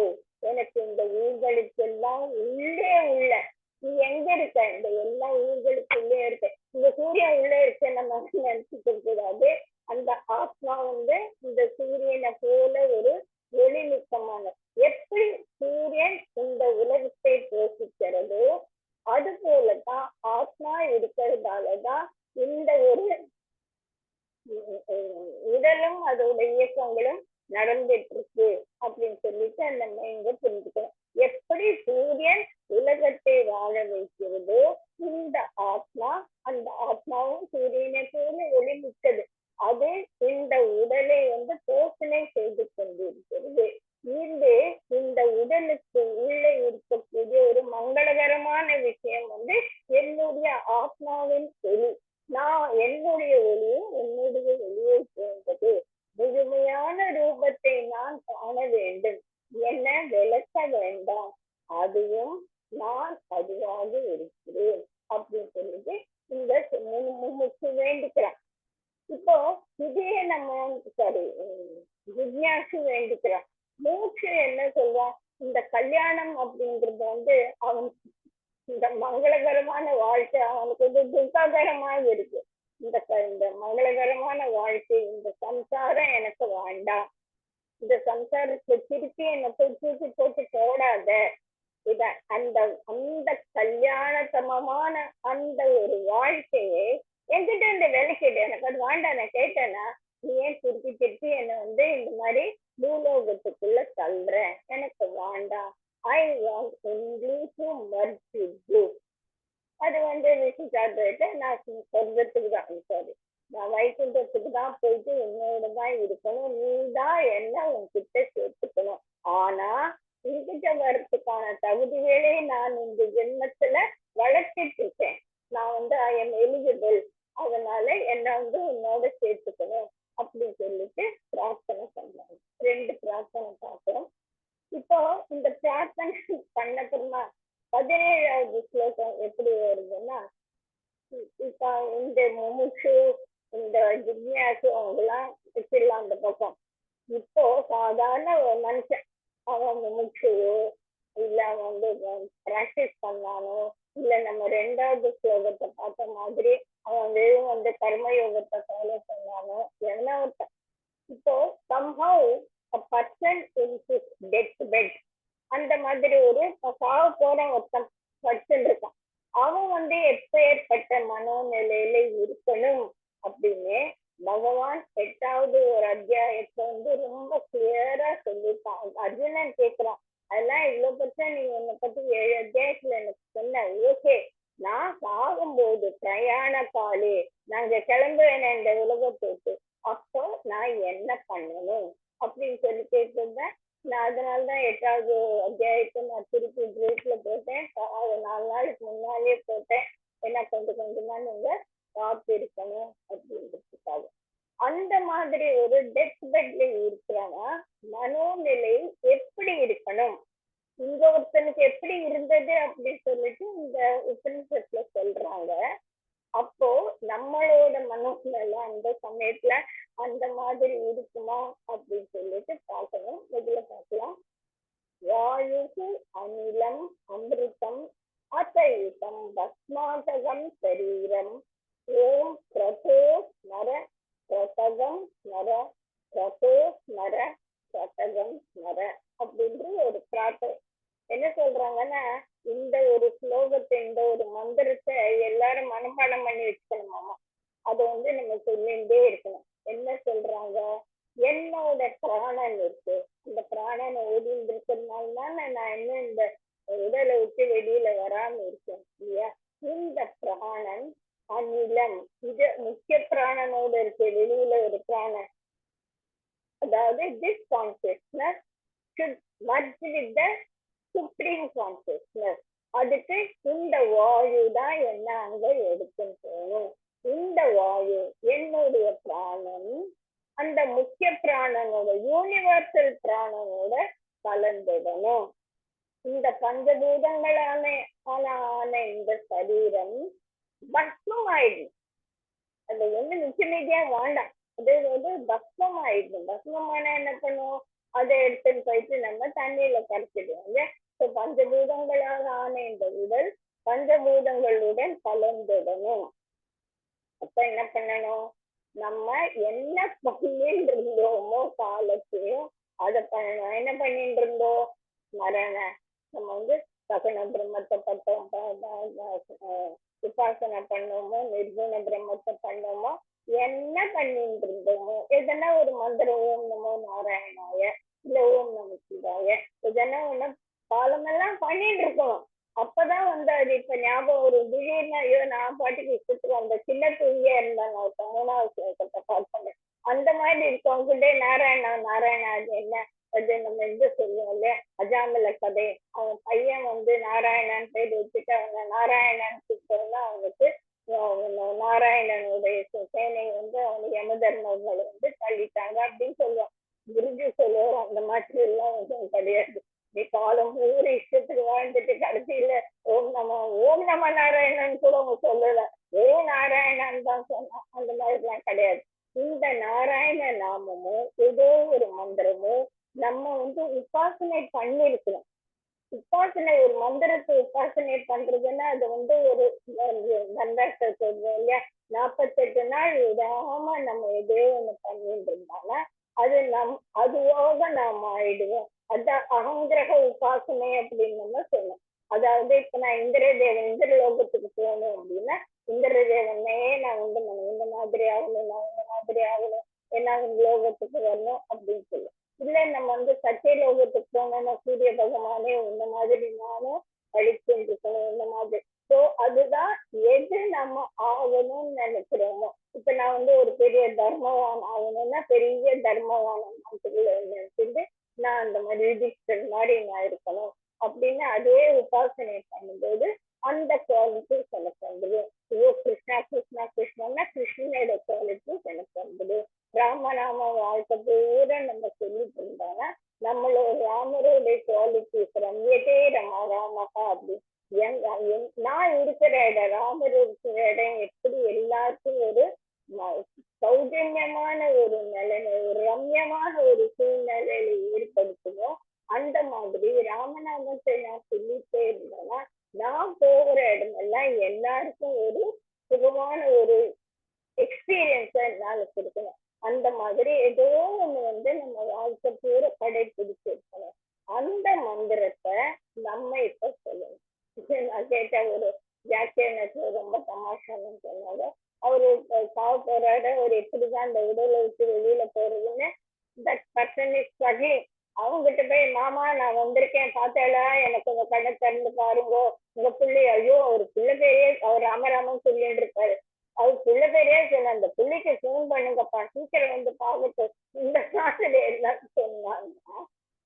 எனக்கு இந்த ஊர்களுக்கெல்லாம் உள்ளே உள்ள, நீ எங்க இருக்க, இந்த எல்லா ஊர்களுக்கு உள்ளே இருக்க, இந்த சூரியன் உள்ளே இருக்க நம்ம நினைச்சுக்க கூடாது. அந்த ஆத்மா இந்த சூரியனை போல ஒரு ஒளிமிக்கமான எப்படி சூரியன் இந்த உலகத்தை போஷிக்கிறதோ அது போலதான் ஆத்மா இருக்கிறதாலதான் இந்த ஒரு உடலும் அதோட இயக்கங்களும் நடந்துட்டு இருக்கு அப்படின்னு சொல்லிட்டு நம்ம இங்க புரிஞ்சுக்கணும். எப்படி சூரியன் உலகத்தை வாழ வைக்கிறதோ இந்த ஆத்மா, அந்த ஆத்மாவும் சூரியனை போல ஒளிமிக்கது, அது இந்த உடலை போஷணை செய்து கொண்டிருக்கிறது. இது இந்த உடலுக்கு உள்ளே இருக்கக்கூடிய ஒரு மங்களகரமான விஷயம் என்னுடைய ஆத்மாவின் ஒளி. நான் என்னுடைய ஒளியும் என்னுடைய ஒளியை சேர்ந்தது. முழுமையான ரூபத்தை நான் காண வேண்டும், என்ன விளக்க வேண்டாம், அதுவும் நான் அதுவாக இருக்கிறேன் அப்படின்னு சொல்லிட்டு இந்த முமுட்சு வேண்டிக்கிறான். இப்போ இதே நம்ம ஜிக்ஞாசு வேண்டிக்கிறான். மூச்சு என்ன சொல்றான், இந்த கல்யாணம் அப்படிங்கிறது அவன் இந்த மங்களகரமான வாழ்க்கை அவனுக்கு துக்காகரமாக இருக்கு. இந்த மங்களகரமான வாழ்க்கை, இந்த சம்சாரம் எனக்கு வேண்டாம், இந்த சம்சாரத்தை திருப்பி என்னை தூக்கி போட்டு போடாத, இத அந்த அந்த கல்யாணத்தமமான அந்த ஒரு வாழ்க்கையை என்கிட்ட இந்த விலைக்கிட்டு எனக்கு அது வேண்டாம். நான் கேட்டேன்னா நீ ஏன் திருப்பி திருப்பி என்னை இந்த மாதிரி பூலோகத்துக்குள்ள தள்ளுற, எனக்கு வேண்டாம். I want only to merge with you. அது விசிச்சாட்டு நான் சொர்க்கத்துக்கு தான், சாரி நான் வைகுண்டத்துக்கு தான் போயிட்டு என்னோட தான் இருக்கணும், நீ தான் என்ன உன்கிட்ட சேர்த்துக்கணும். ஆனா உன்கிட்ட வர்றதுக்கான தகுதிகளே நான் இந்த ஜென்மத்துல வளர்த்துட்டு இருக்கேன். நான் I am eligible, அதனால என்ன உன்னோட சேர்த்துக்கணும் அப்படின்னு சொல்லிட்டு பிரார்த்தனை பண்றாங்க. 2 பிரார்த்தனை பார்க்கிறோம். இப்போ இந்த பிரார்த்தனை பண்ணப்புறமா 17வது ஸ்லோகம் எப்படி வருதுன்னா, இப்ப இந்த முமுட்சு இந்த ஜிக்ஞாசு அவங்கெல்லாம் வச்சிடலாம் அந்த பக்கம். இப்போ சாதாரண ஒரு மனுஷன் அவன் முமுட்சுவோ இல்ல பிராக்டிஸ் பண்ணானோ இல்ல நம்ம 2வது ஸ்லோகத்தை பார்த்த மாதிரி அவன் வெறும் கர்மயோகத்தை ஃபாலோ பண்ணானோ என்ன இப்போ somehow a person in his deathbed அந்த மாதிரி ஒரு சாவ போற ஒருத்தன் பர்சன் இருக்கான். அவன் எப்பேற்பட்ட மனோநிலையில இருக்கணும் அப்படின்னு பகவான் 8வது ஒரு அத்தியாயத்தை ரொம்ப கிளியரா சொல்லியிருக்கான். அர்ஜுனன் கேட்கிறான், அதெல்லாம் இவ்வளவு பட்சம் நீ உன்னை பத்தி 7 அத்தியாயத்துல எனக்கு சொன்ன, ஓகே நான் சாகும்போது பிரயாண காலே நாங்க கிளம்புவேன் இந்த உலகத்துக்கு, அப்போ நான் என்ன பண்ணணும் அப்படின்னு சொல்லி கேட்டிருந்தேன். நான் அதனாலதான் 8வது அத்தியாயத்தை நான் திருப்பி பிரேக்ல போட்டேன். 4 நாளைக்கு முன்னாலே போட்டேன். ஏன்னா கொஞ்சம் கொஞ்சமா நீங்க பார்த்து இருக்கணும் அப்படின்றதுக்காக. அந்த மாதிரி ஒரு டெத் பெட்ல இருக்கிறவங்க மனோநிலை எப்படி இருக்கணும், இங்க ஒருத்தனுக்கு எப்படி இருந்தது அப்படின்னு சொல்லிட்டு இந்த உபநிஷத்துல சொல்றாங்க. அப்போ நம்மளோட மனசுல அந்த சமயத்துல அந்த மாதிரி இருக்குமா அப்படின்னு சொல்லிட்டு பார்க்கணும். இதுல பார்க்கலாம். வாயு அனிலம் அமிர்தம் அசைதம் பஸ்மாதகம் சரீரம் ஓம் பிரதோ ஸ்மர பிரசகம் ஸ்மர பிரதோ ஸ்மர பிரசகம் ஸ்மர அப்படின்ற ஒரு பிரார்த்தனை. என்ன சொல்றாங்கன்னா, இந்த ஒரு ஸ்லோகத்தை இந்த ஒரு மந்திரத்தை எல்லாரும் மனப்பாடம் பண்ணி வச்சுக்கணுமாமா. அதை நம்ம சொல்லிட்டே இருக்கணும். என்ன சொல்றாங்க, என்னோட பிராணன் இருக்கு, இந்த பிராணனை ஓடிட்டு இருக்கிறதுனாலதான் நான் இன்னும் இந்த உடலை விட்டு வெளியில வராம இருக்கேன் இல்லையா. இந்த பிராணன் அநிலம், இது முக்கிய பிராணனோட இருக்கு, வெளியில ஒரு பிராணன். அதாவது this consciousness should merge with the supreme consciousness. அதுக்கு இந்த வாயு தான் என்ன அங்க எடுத்துன்னு போகணும். இந்த வாயு என்னுடைய பிராணன் அந்த முக்கிய பிராணனோட யூனிவர்சல் பிராணனோட கலந்துடணும். இந்த பஞ்சபூதங்களான இந்த சரீரம் பஸ்மம் ஆயிடும். அது நிச்சயமையா வேண்டாம், அது பஸ்மம் ஆயிடும். பஸ்மமான என்ன பண்ணுவோம், அதை எடுத்துன்னு போயிட்டு நம்ம தண்ணியில கரைச்சிடுவோம். பஞ்சபூதங்களால் ஆன இந்த உடல் பஞ்சபூதங்களுடன் கலந்துடணும். அப்ப என்ன பண்ணணும், நம்ம என்ன பண்ணிட்டு இருந்தோமோ காலத்தையும் அதை பண்ணணும். என்ன பண்ணிட்டு இருந்தோம்? மரண நம்ம வந்து சகுன பிரம்மத்தை பத்தோம், உபாசனை பண்ணோமோ, நிர்குண பிரம்மத்தை பண்ணோமோ, என்ன பண்ணிட்டு இருந்தோமோ, எதனா ஒரு மந்திரம், ஓம் நமோ நாராயணாய, இல்ல ஓம் நம சிவாய, எதனா ஒண்ணு காலமெல்லாம் பண்ணிட்டு இருக்கணும். அப்பதான் வந்து அது இப்ப ஞாபகம் ஒரு திடீர்னு ஐயோ நான் பாட்டுக்கு இஷ்டத்துக்கு அந்த சின்ன தூங்கியா இருந்தாங்க ஒருத்தன் 3வது ஸ்லோகத்தை பார்த்தேன். அந்த மாதிரி இருக்கவங்கிட்டே நாராயணா நாராயணா அது என்ன, அது நம்ம இது சொல்லுவோம் இல்லையா, அஜாமல கதை. அவன் பையன் வந்து நாராயணன் பேர் வச்சுட்டு அவங்க நாராயணன் கூப்பிட்டோம்னா அவனுக்கு நாராயணனுடைய சேனை வந்து அவனுக்கு யமதர்மங்களை வந்து தள்ளிட்டாங்க அப்படின்னு சொல்லுவான். குருஜி சொல்லுவோம் அந்த மாதிரி எல்லாம் ஒன்றும் கிடையாது. நீ காலம் பூரா இஷ்டத்துக்கு வாழ்ந்துட்டு கடைசியில ஓம் நம நாராயணன் கூட அவங்க சொல்லல, வெறும் நாராயணன் தான் சொன்னான். அந்த மாதிரி எல்லாம் கிடையாது. இந்த நாராயண நாமமோ ஏதோ ஒரு மந்திரமோ நம்ம வந்து உபாசனை பண்ணிருக்கணும். உபாசனை ஒரு மந்திரத்தை உபாசனை பண்றதுன்னா அது வந்து ஒரு மந்திரத்தை சொல்றோம் இல்லையா, 48 நாள் விடாம நம்ம எதோ ஒண்ணு பண்ணிட்டு இருந்தாலும் அது அதுவாக நாம் ஆயிடுவோம். அதான் அகங்கிரக உபாசனை அப்படின்னு நம்ம சொல்லணும். அதாவது இப்ப நான் இந்திரலோகத்துக்கு போகணும் அப்படின்னா இந்திரதேவனே நான் வந்து இந்த மாதிரி ஆகணும், நான் இந்த மாதிரி ஆகணும், ஏன்னா லோகத்துக்கு வரணும் அப்படின்னு சொல்லுவோம். இல்ல நம்ம வந்து சத்தியலோகத்துக்கு போனோம்னா சூரிய பகவானே இந்த மாதிரி நானும் படிச்சுட்டு இருக்கணும் இந்த மாதிரி. ஸோ அதுதான் எது நம்ம ஆகணும்னு நினைக்கிறோமோ. இப்ப நான் வந்து ஒரு பெரிய தர்மவான் ஆகணும்னா பெரிய தர்மவான நினைச்சிட்டு நான் அந்த மாதிரி யுதிஷ்டர் மாதிரி நான் இருக்கணும் அப்படின்னு அதே உபாசனை பண்ணும்போது அந்த குவாலிட்டி எனக்கு வந்தது. ஐயோ கிருஷ்ணா கிருஷ்ணா கிருஷ்ணன்னா கிருஷ்ணனோட குவாலிட்டி எனக்கு வந்தது. ராமநாம வாழ்க்கை பூரா நம்ம சொல்லிட்டு இருந்தாங்கன்னா நம்மளோட ராமருடைய குவாலிட்டிஸ் ரம்யதே ரமா ராமகா அப்படி நான் இருக்கிற இடம், ராமர் இருக்கிற இடம் எப்படி எல்லாருக்கும் ஒரு சௌஜன்யமான ஒரு நிலைமை, ஒரு ரம்யமான ஒரு சூழ்நிலையில ஏற்படுத்துமோ அந்த மாதிரி ராமநாமத்தை நான் சொல்லிட்டே இருந்தேன்னா நான் போகிற இடமெல்லாம் எல்லாருக்கும் ஒரு சுகமான ஒரு எக்ஸ்பீரியன்ஸை என்னால கொடுக்கணும். அந்த மாதிரி ஏதோ ஒண்ணு வந்து நம்ம வாழ்க்கை பூரா கடைபிடிச்சு இருக்கணும். அந்த மந்திரத்தை நம்ம இப்ப சொல்லணும். நான் கேட்ட ஒரு வியாக்கியானத்துல ரொம்ப தமாஷான்னு சொன்னாங்க. அவரு சாவ போறாரு, அவர் எப்படிதான் இந்த உடலை விட்டு வெளியில போறதுன்னு தட் பர்சன் இஸ் ஸ்ட்ரகிளிங். அவங்ககிட்ட போய் மாமா நான் வந்திருக்கேன் பார்த்தேளா, எனக்கு உங்க கண்ணை திறந்து பாருங்க, உங்க பிள்ளை, ஐயோ அவர் பிள்ளை பேரே அவர் ராமராமன் சொல்லிட்டு இருப்பாரு, அவர் பிள்ளை பேரே சொன்ன அந்த பிள்ளைக்கு ஃபோன் பண்ணுங்கப்பா சீக்கிரம் வந்து பார்க்கட்டும் இந்த நாட்டில் எல்லாம் சொன்னாங்கன்னா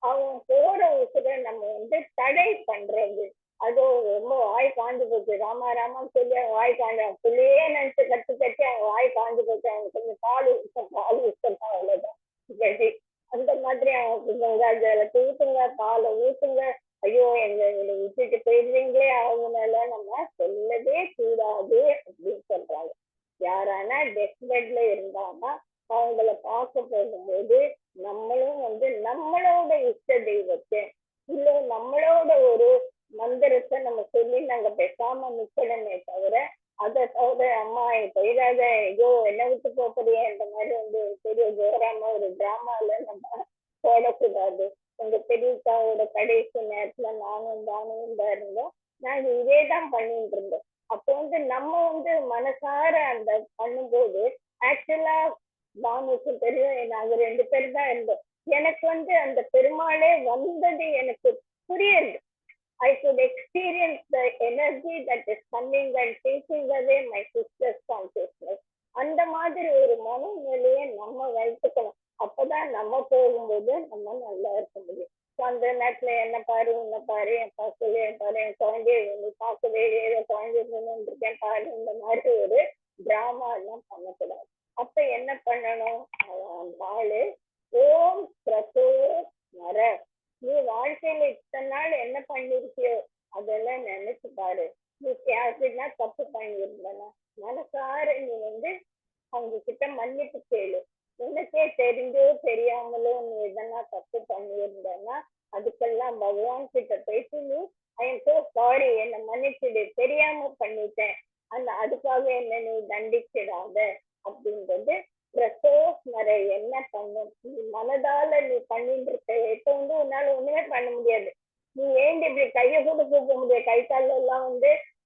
அவன் போற உசுரை நம்ம வந்து தடை பண்றது. அது ரொம்ப வாய் காஞ்சு போச்சு, ராமா ராமான்னு சொல்லி அவன் வாய் காஞ்ச பிள்ளையே நினைச்சு கட்டு கட்டி அவன் வாய் காஞ்சு போச்சு, அவன் கொஞ்சம் பால் ஊத்தம் அவ்வளவுதான். அந்த மாதிரி அவனுக்கு கங்காஜலத்தை ஊத்துங்க, பாலை ஊத்துங்க, ஐயோ எங்களை விட்டுட்டு போயிடுவீங்களே அவங்க மேல நம்ம சொல்லவே கூடாது அப்படின்னு சொல்றாங்க. யாரானா டெத் பெட்ல இருந்தாங்கன்னா அவங்கள பார்க்க போகும்போது நம்மளும் வந்து நம்மளோட இஷ்ட தெய்வத்தை இல்ல நம்மளோட ஒரு மந்திரத்தை நம்ம சொல்லி நாங்க பேசாம நிக்கணுமே தவிர அதை தவிர அம்மா போயிடாத ஐயோ என்ன விட்டு போறியே இந்த மாதிரி வந்து பெரிய ஜோராம ஒரு டிராமால நம்ம போடக்கூடாது. உங்க பெரியக்காவோட கடைசி நேரத்துல நானும் தான் இருந்தோம், நாங்க இதேதான் பண்ணிட்டு இருந்தோம். அப்போ வந்து நம்ம வந்து மனசார அந்த பண்ணும்போது ஆக்சுவலா பானுக்கு தெரியும் நாங்க 2 பேர் தான் இருந்தோம். எனக்கு வந்து அந்த பெருமாளே வந்தது எனக்கு புரியுது. I could experience the energy that is coming and taking away my sister's consciousness. அந்த மாதிரி ஒரு மனநிலையை நம்ம வளர்த்துக்கணும். அப்பதான் நம்ம போகும்போது நம்ம நல்லா இருக்க முடியும். அந்த நேரத்துல என்ன பாரு உன்னை பாரு என் பாக்கவே என் பாரு என் குழந்தைய நீ பார்க்கவே ஏதோ குழந்தை இருக்கேன் பாரு இந்த மாதிரி ஒரு டிராமா எல்லாம் பண்ணக்கூடாது. அப்ப என்ன பண்ணணும்? நாளு ஓம் பிரசோ மர, நீ வாழ்க்கையில இத்தனை நாள் என்ன பண்ணிருக்கியோ அதெல்லாம் நினைச்சு பாரு. நீ யாருக்குன்னா தப்பு பண்ணியிருந்தனா மனசார நீ வந்து அவங்க கிட்ட மன்னிப்பு கேளு. உனக்கே தெரிஞ்சோ தெரியாமலோ நீ எதனா தப்பு பண்ணியிருந்தனா அதுக்கெல்லாம் பகவான் கிட்ட போயிட்டு நீ ஐ எம் சோ சாரி என்னை மன்னிச்சுடு, தெரியாம பண்ணிட்டேன், அதுக்காக என்ன நீ தண்டிச்சிடாத அப்படின்றது பிரசோஸ்மரை என்ன பண்ணும். நீ மனதால நீ பண்ணிட்டு இருக்க போக முடியாது, கை கால் எல்லாம்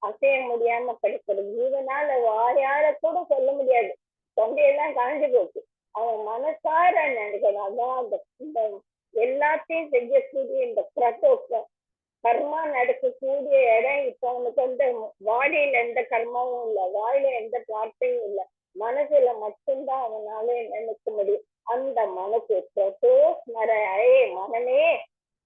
அசைய முடியாம கிடைக்கிறது. இவனால வாயால கூட சொல்ல முடியாது, தொண்டையெல்லாம் காஞ்சு போச்சு. அவன் மனசார நினைக்கணும். அதான் இந்த எல்லாத்தையும் செய்யக்கூடிய இந்த பிரதோஷம் கர்மா நடக்கக்கூடிய இடம். இப்ப அவனுக்கு வாடியில எந்த கர்மாவும் இல்லை, வாயில எந்த வார்த்தையும் இல்லை, மனசுல மட்டும்தான் அவனால நினைக்க முடியும். அந்த மனசு ஸ்மரே மனமே,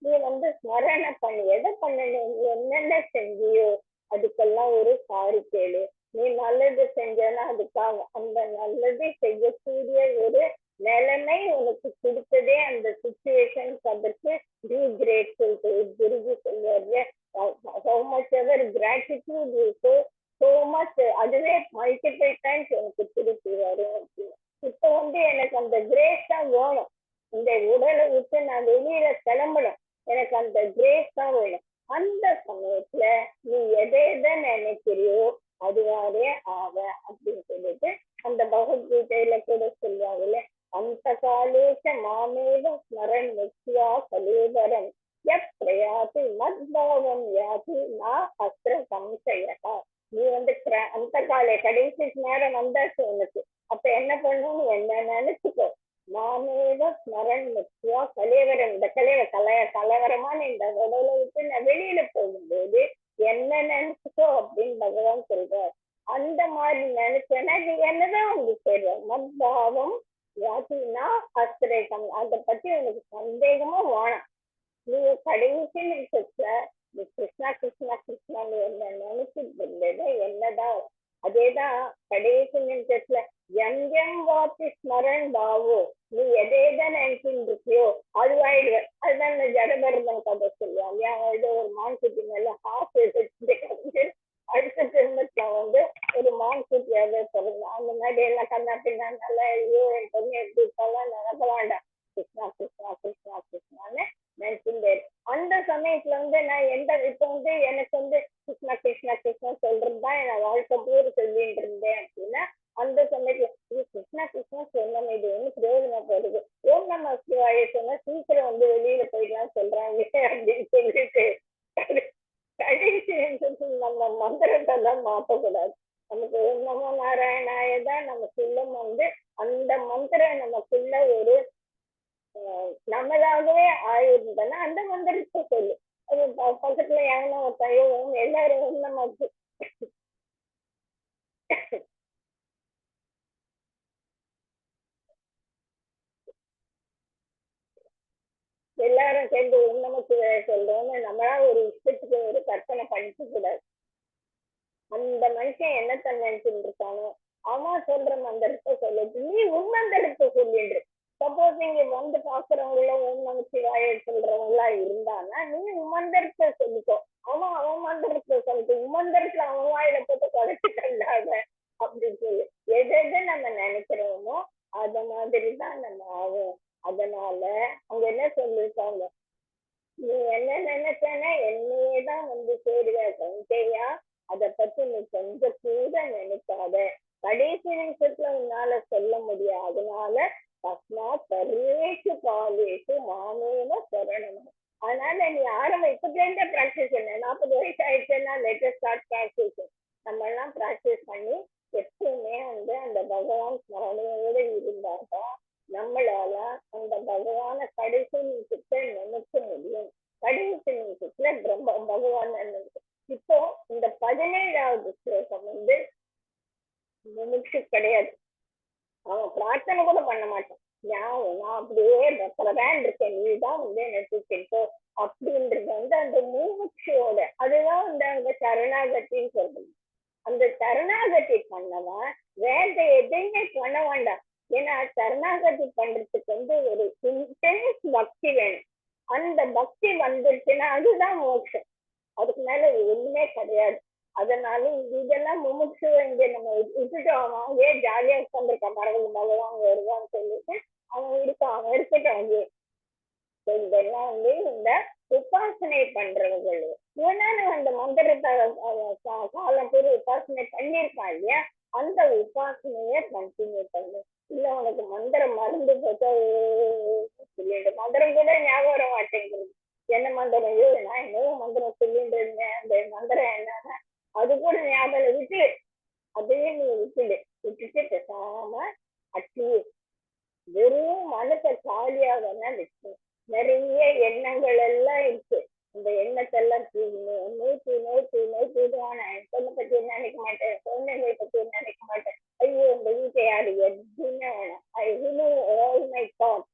நீ ஸ்மரணை பண்ணி எதை பண்ணணும், நீ என்னென்ன செஞ்சியோ அதுக்கெல்லாம் ஒரு சாரி கேளு. நீ நல்லது செஞ்சனா அதுக்காக அந்த நல்லதை செய்யக்கூடிய ஒரு நிலைமை உனக்கு கொடுத்ததே அந்த சுச்சுவேஷன். அதற்கு be grateful to it. Guruji சொல்வாரு, how much ever gratitude you show, so much அதுவே மல்டிபிள் டைம்ஸ் எனக்கு திருப்பி வரும் அப்படின்னு. இப்ப எனக்கு அந்த கிரேஸ் தான் வேணும். இந்த உடலை விட்டு நான் வெளியில கிளம்பணும், எனக்கு அந்த கிரேஸ் தான் வேணும். அந்த சமயத்துல நீ எதை எதை நினைக்கிறியோ அதுவாரே ஆவ அப்படின்னு சொல்லிட்டு அந்த பகவத்கீதையில கூட சொல்லுவாங்கல்ல, அந்த காலேஷ மாமேவ ஸ்மரன் நித்யா கலேவரம் எப் பிரயாதி மத்பாவம் யாதி நா அஸ்ர சம்சயகா. நீ அந்த காலை கடைசி நேரம் வந்தாச்சு உனக்கு, அப்ப என்ன பண்ணணும், என்ன நினைச்சுக்கோ. மாமேவ ஸ்மரன் நித்யா கலேவரம், இந்த கலவரமான இந்த உடலை விட்டு நான் வெளியில போகும்போது என்ன நினைச்சுக்கோ அப்படின்னு பகவான் சொல்றார். அந்த மாதிரி நினைச்சேன்னா நீ என்னதான் செய்வ. மத்பாவம் யாத்தினா அஸ்திரேகம், அதை பத்தி உனக்கு சந்தேகமும் வேணாம். நீ கடைசி நிமிஷத்துல நீ கிருஷ்ணா கிருஷ்ணா கிருஷ்ணான்னு என்ன நினைச்சிட்டு இருந்தது என்னதான், அதேதான் கடைசி நிமிஷத்துல எம் எம் வாத்தி ஸ்மரன் பாவோ, நீ எதையதான் நினைச்சுட்டு இருக்கியோ அதுவாயிடுவ. அதுதான் இந்த ஜடபரதன் கதை சொல்லுவாங்க. ஏதோ ஒரு மான்குட்டி மேல அடுத்த ஜென்மத்துல ஒரு மான்குட்டியாக சொல்லலாம். அந்த மாதிரி எல்லாம் கண்ணா பின்னா நல்லா ஐயோ என் பொண்ணு எப்படி இருக்கலாம் நினைக்க வேண்டாம், கிருஷ்ணா கிருஷ்ணா கிருஷ்ணா கிருஷ்ணான்னு நினைச்சுட்டு. அந்த சமயத்துல நான் இப்ப எனக்கு கிருஷ்ணா கிருஷ்ணா கிருஷ்ணா சொல்றதுதான் என் வாழ்க்கை பூரா சொல்லிட்டு இருந்தேன் அப்படின்னா, அந்த சமயத்துல இது கிருஷ்ணா கிருஷ்ணா சொன்ன இது ஒண்ணு பிரயோஜனப்படுது, ஓம் நம சிவாய சொன்னா சீக்கிரம் வெளியில போயிடலாம் சொல்றாங்க அப்படின்னு சொல்லிட்டு கடைசி நம்ம மந்திரத்தை எல்லாம் மாற்றக்கூடாது. நமக்கு ஓம் நமோ நாராயணாயதான் நமக்குள்ள அந்த மந்திரம் நமக்குள்ள ஒரு நம்மளாகவே ஆயிருந்தனா அந்த மந்திரத்தை சொல்லு. அது பக்கத்துல யாருன்னா ஒருத்தன் எல்லாரும் நம்ம எல்லாரும் சேர்ந்து நமக்கு சொல்றோம்னு நம்மளா ஒரு இஷ்டத்துக்கு ஒரு கற்பனை பண்ணிக்க கூடாது. அந்த மனுஷன் என்னத்த நினைச்சுட்டு இருக்கானோ அவன் சொல்ற மந்திரத்தை சொல்லிட்டு நீ உன் மந்திரத்தை சொல்லிடு. சப்போஸ் இங்க பாக்குறவங்கள ஓம் நம சிவாய சொல்றவங்களா இருந்தான்னா நீ உன் மந்திரத்தை சொல்லிக்கோ, அவன் மந்திரத்தை சொல்லிட்டு உன் மந்திரத்துல அவன் வாயில போட்டு குறைச்சு கண்டாத அப்படின்னு சொல்லி எதை நம்ம நினைக்கிறோமோ அத மாதிரிதான் நம்ம ஆகும். அதனால அவங்க என்ன சொல்லிருக்காங்க, நீ என்ன நினைச்சேன்னா என்னையேதான் சேருவ சஞ்சயா, அதை பத்தி நீ கொஞ்சம் கூட நினைக்காத, கடைசி நிமிஷத்துல உன்னால சொல்ல முடியாது. அதனால தஸ்மா சர்வேஷு காலேஷு மாமேவ சரணம். அதனால நீ இப்பத்துல இருந்தே பிராக்டிஸ் பண்ண. 40 வயசு ஆயிடுச்சுன்னா லேட்டஸ்ட் ஸ்டார்ட் பிராக்டிஸ். நம்ம எல்லாம் பிராக்டிஸ் பண்ணி எப்பவுமே அந்த பகவான் ஸ்மரணையோட இருந்தாதான் நம்மளால அந்த பகவான கடைசி நிமிஷத்துல நினைக்க முடியும். கடைசி நிமிஷத்துல பகவான் நினைக்க. இப்போ இந்த 17வது ஸ்லோகம் முமுட்சு கிடையாது, அவன் பிரார்த்தனை கூட பண்ண மாட்டான். நான் அப்படியே பத்திரதான் இருக்கேன், நீதான் நினைச்சுக்கிட்டோ அப்படின்றது அந்த முமுட்சியோட அதுதான் அங்க சரணாகத்தின்னு சொல்றது. அந்த சரணாகதி பண்ணவன் வேற எதையுமே பண்ண வேண்டாம். ஏன்னா சரணாகதி பண்றதுக்கு ஒரு இன்டென்ஸ் பக்தி வேணும். அந்த பக்தி வந்துருச்சுன்னா அதுதான் மோட்சம், அதுக்கு மேல ஒண்ணுமே கிடையாது. அதனால இதெல்லாம் முமுட்சு இங்க நம்ம விட்டுட்டோம். அங்கே ஜாலியா உட்காந்துருக்கான், பரவல் பகவான் வருவான்னு சொல்லிட்டு அவன் இருக்கட்டும் அங்கே. இதெல்லாம் இந்த உபாசனை பண்றவர்கள் ஏன்னாலும் அந்த மந்திரத்தை காலம் பூர்வ உபாசனை பண்ணிருக்கான் இல்லையா, அந்த உபாசனைய கண்டினியூ பண்ணு. இல்ல உனக்கு மந்திரம் மறந்து போச்சா, மந்திரம் கூட ஞாபகம் வர மாட்டேங்குது, என்ன மந்திரம்? ஐயோ நான் என்னவோ மந்திரம் சொல்லிட்டு இருந்தேன், அந்த மந்திரம் என்னன்னா அது கூட ஞாபகம் விட்டு அதையே நீ விட்டுட்டு பேசாம அட்லீஸ்ட் வெறும் மனசை காலியா வேணா வச்சு, நிறைய எண்ணங்கள் எல்லாம் இருக்கு, இந்த எண்ணத்தெல்லாம் தீணும் நான் பொண்ணை பத்தி நினைக்க மாட்டேன், குழந்தைங்களை பத்தி நினைக்க மாட்டேன், ஐயோ இந்த வீட்டை யாரு எதுவுமே வேணாம், ஐ remove all my thoughts.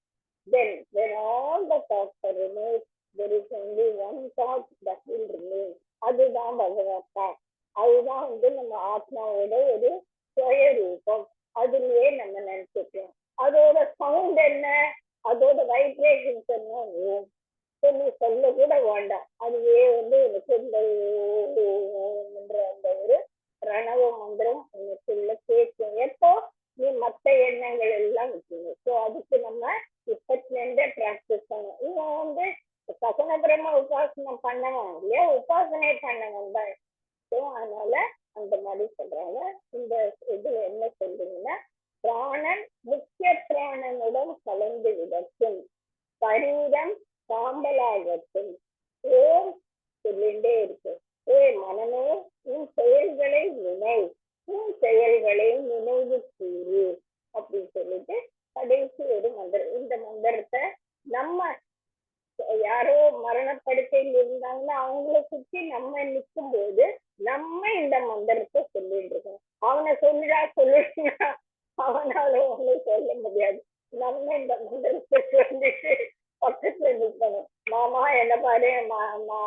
When all the thoughts are removed, there is only one thought that will remain. அதுதான் பகவத்தா. அதுதான் நம்ம ஆத்மாவோட ஒரு சுய ரூபம். அதுலயே நம்ம நினைச்சுக்கிறோம். அதோட சவுண்ட் என்ன, அதோட வைப்ரேஷன்ஸ் என்ன சொல்லி சொல்ல கூட வேண்டாம். அதுவே எனக்கு இந்த அந்த ஒரு பிரணவ மந்திரம் உனக்குள்ள கேட்கும். எப்போ நீ மற்ற எண்ணங்கள் எல்லாம் வச்சுக்கணும். ஸோ அதுக்கு நம்ம இப்பத்துல இருந்தே பிராக்டிஸ் பண்ணணும். இன்னும் சகுன பிரம்ம உபாசனை பண்ணணும் இல்லையா, உபாசனை பண்ணணும் தான். ஸோ அதனால அந்த மாதிரி சொல்றாங்க. இந்த இதுல என்ன சொல்றீங்கன்னா, பிராணன் முக்கிய பிராணனுடன் கலந்து விடட்டும், சரீரம் சாம்பலாகட்டும், ஓம் சொல்லிண்டே இருக்கு. ஏ மனமே, உன் செயல்களை நினை, உன் செயல்களை நினைவு கூறு அப்படின்னு சொல்லிட்டு கடைசி ஒரு மந்திரம். இந்த மந்திரத்தை நம்ம யாரோ மரணப்படுக்கையில் இருந்தாங்கன்னா அவங்கள சுற்றி நம்ம நிற்கும் போது நம்ம இந்த மந்திரத்தை சொல்லிட்டு இருக்கோம். அவனை சொல்லுடா அவனால ஒண்ணு சொல்ல முடியாது. நம்ம இந்த மந்திரத்தை சொல்லிட்டு பக்கத்துல நிற்கணும். மாமா என்ன பாரு,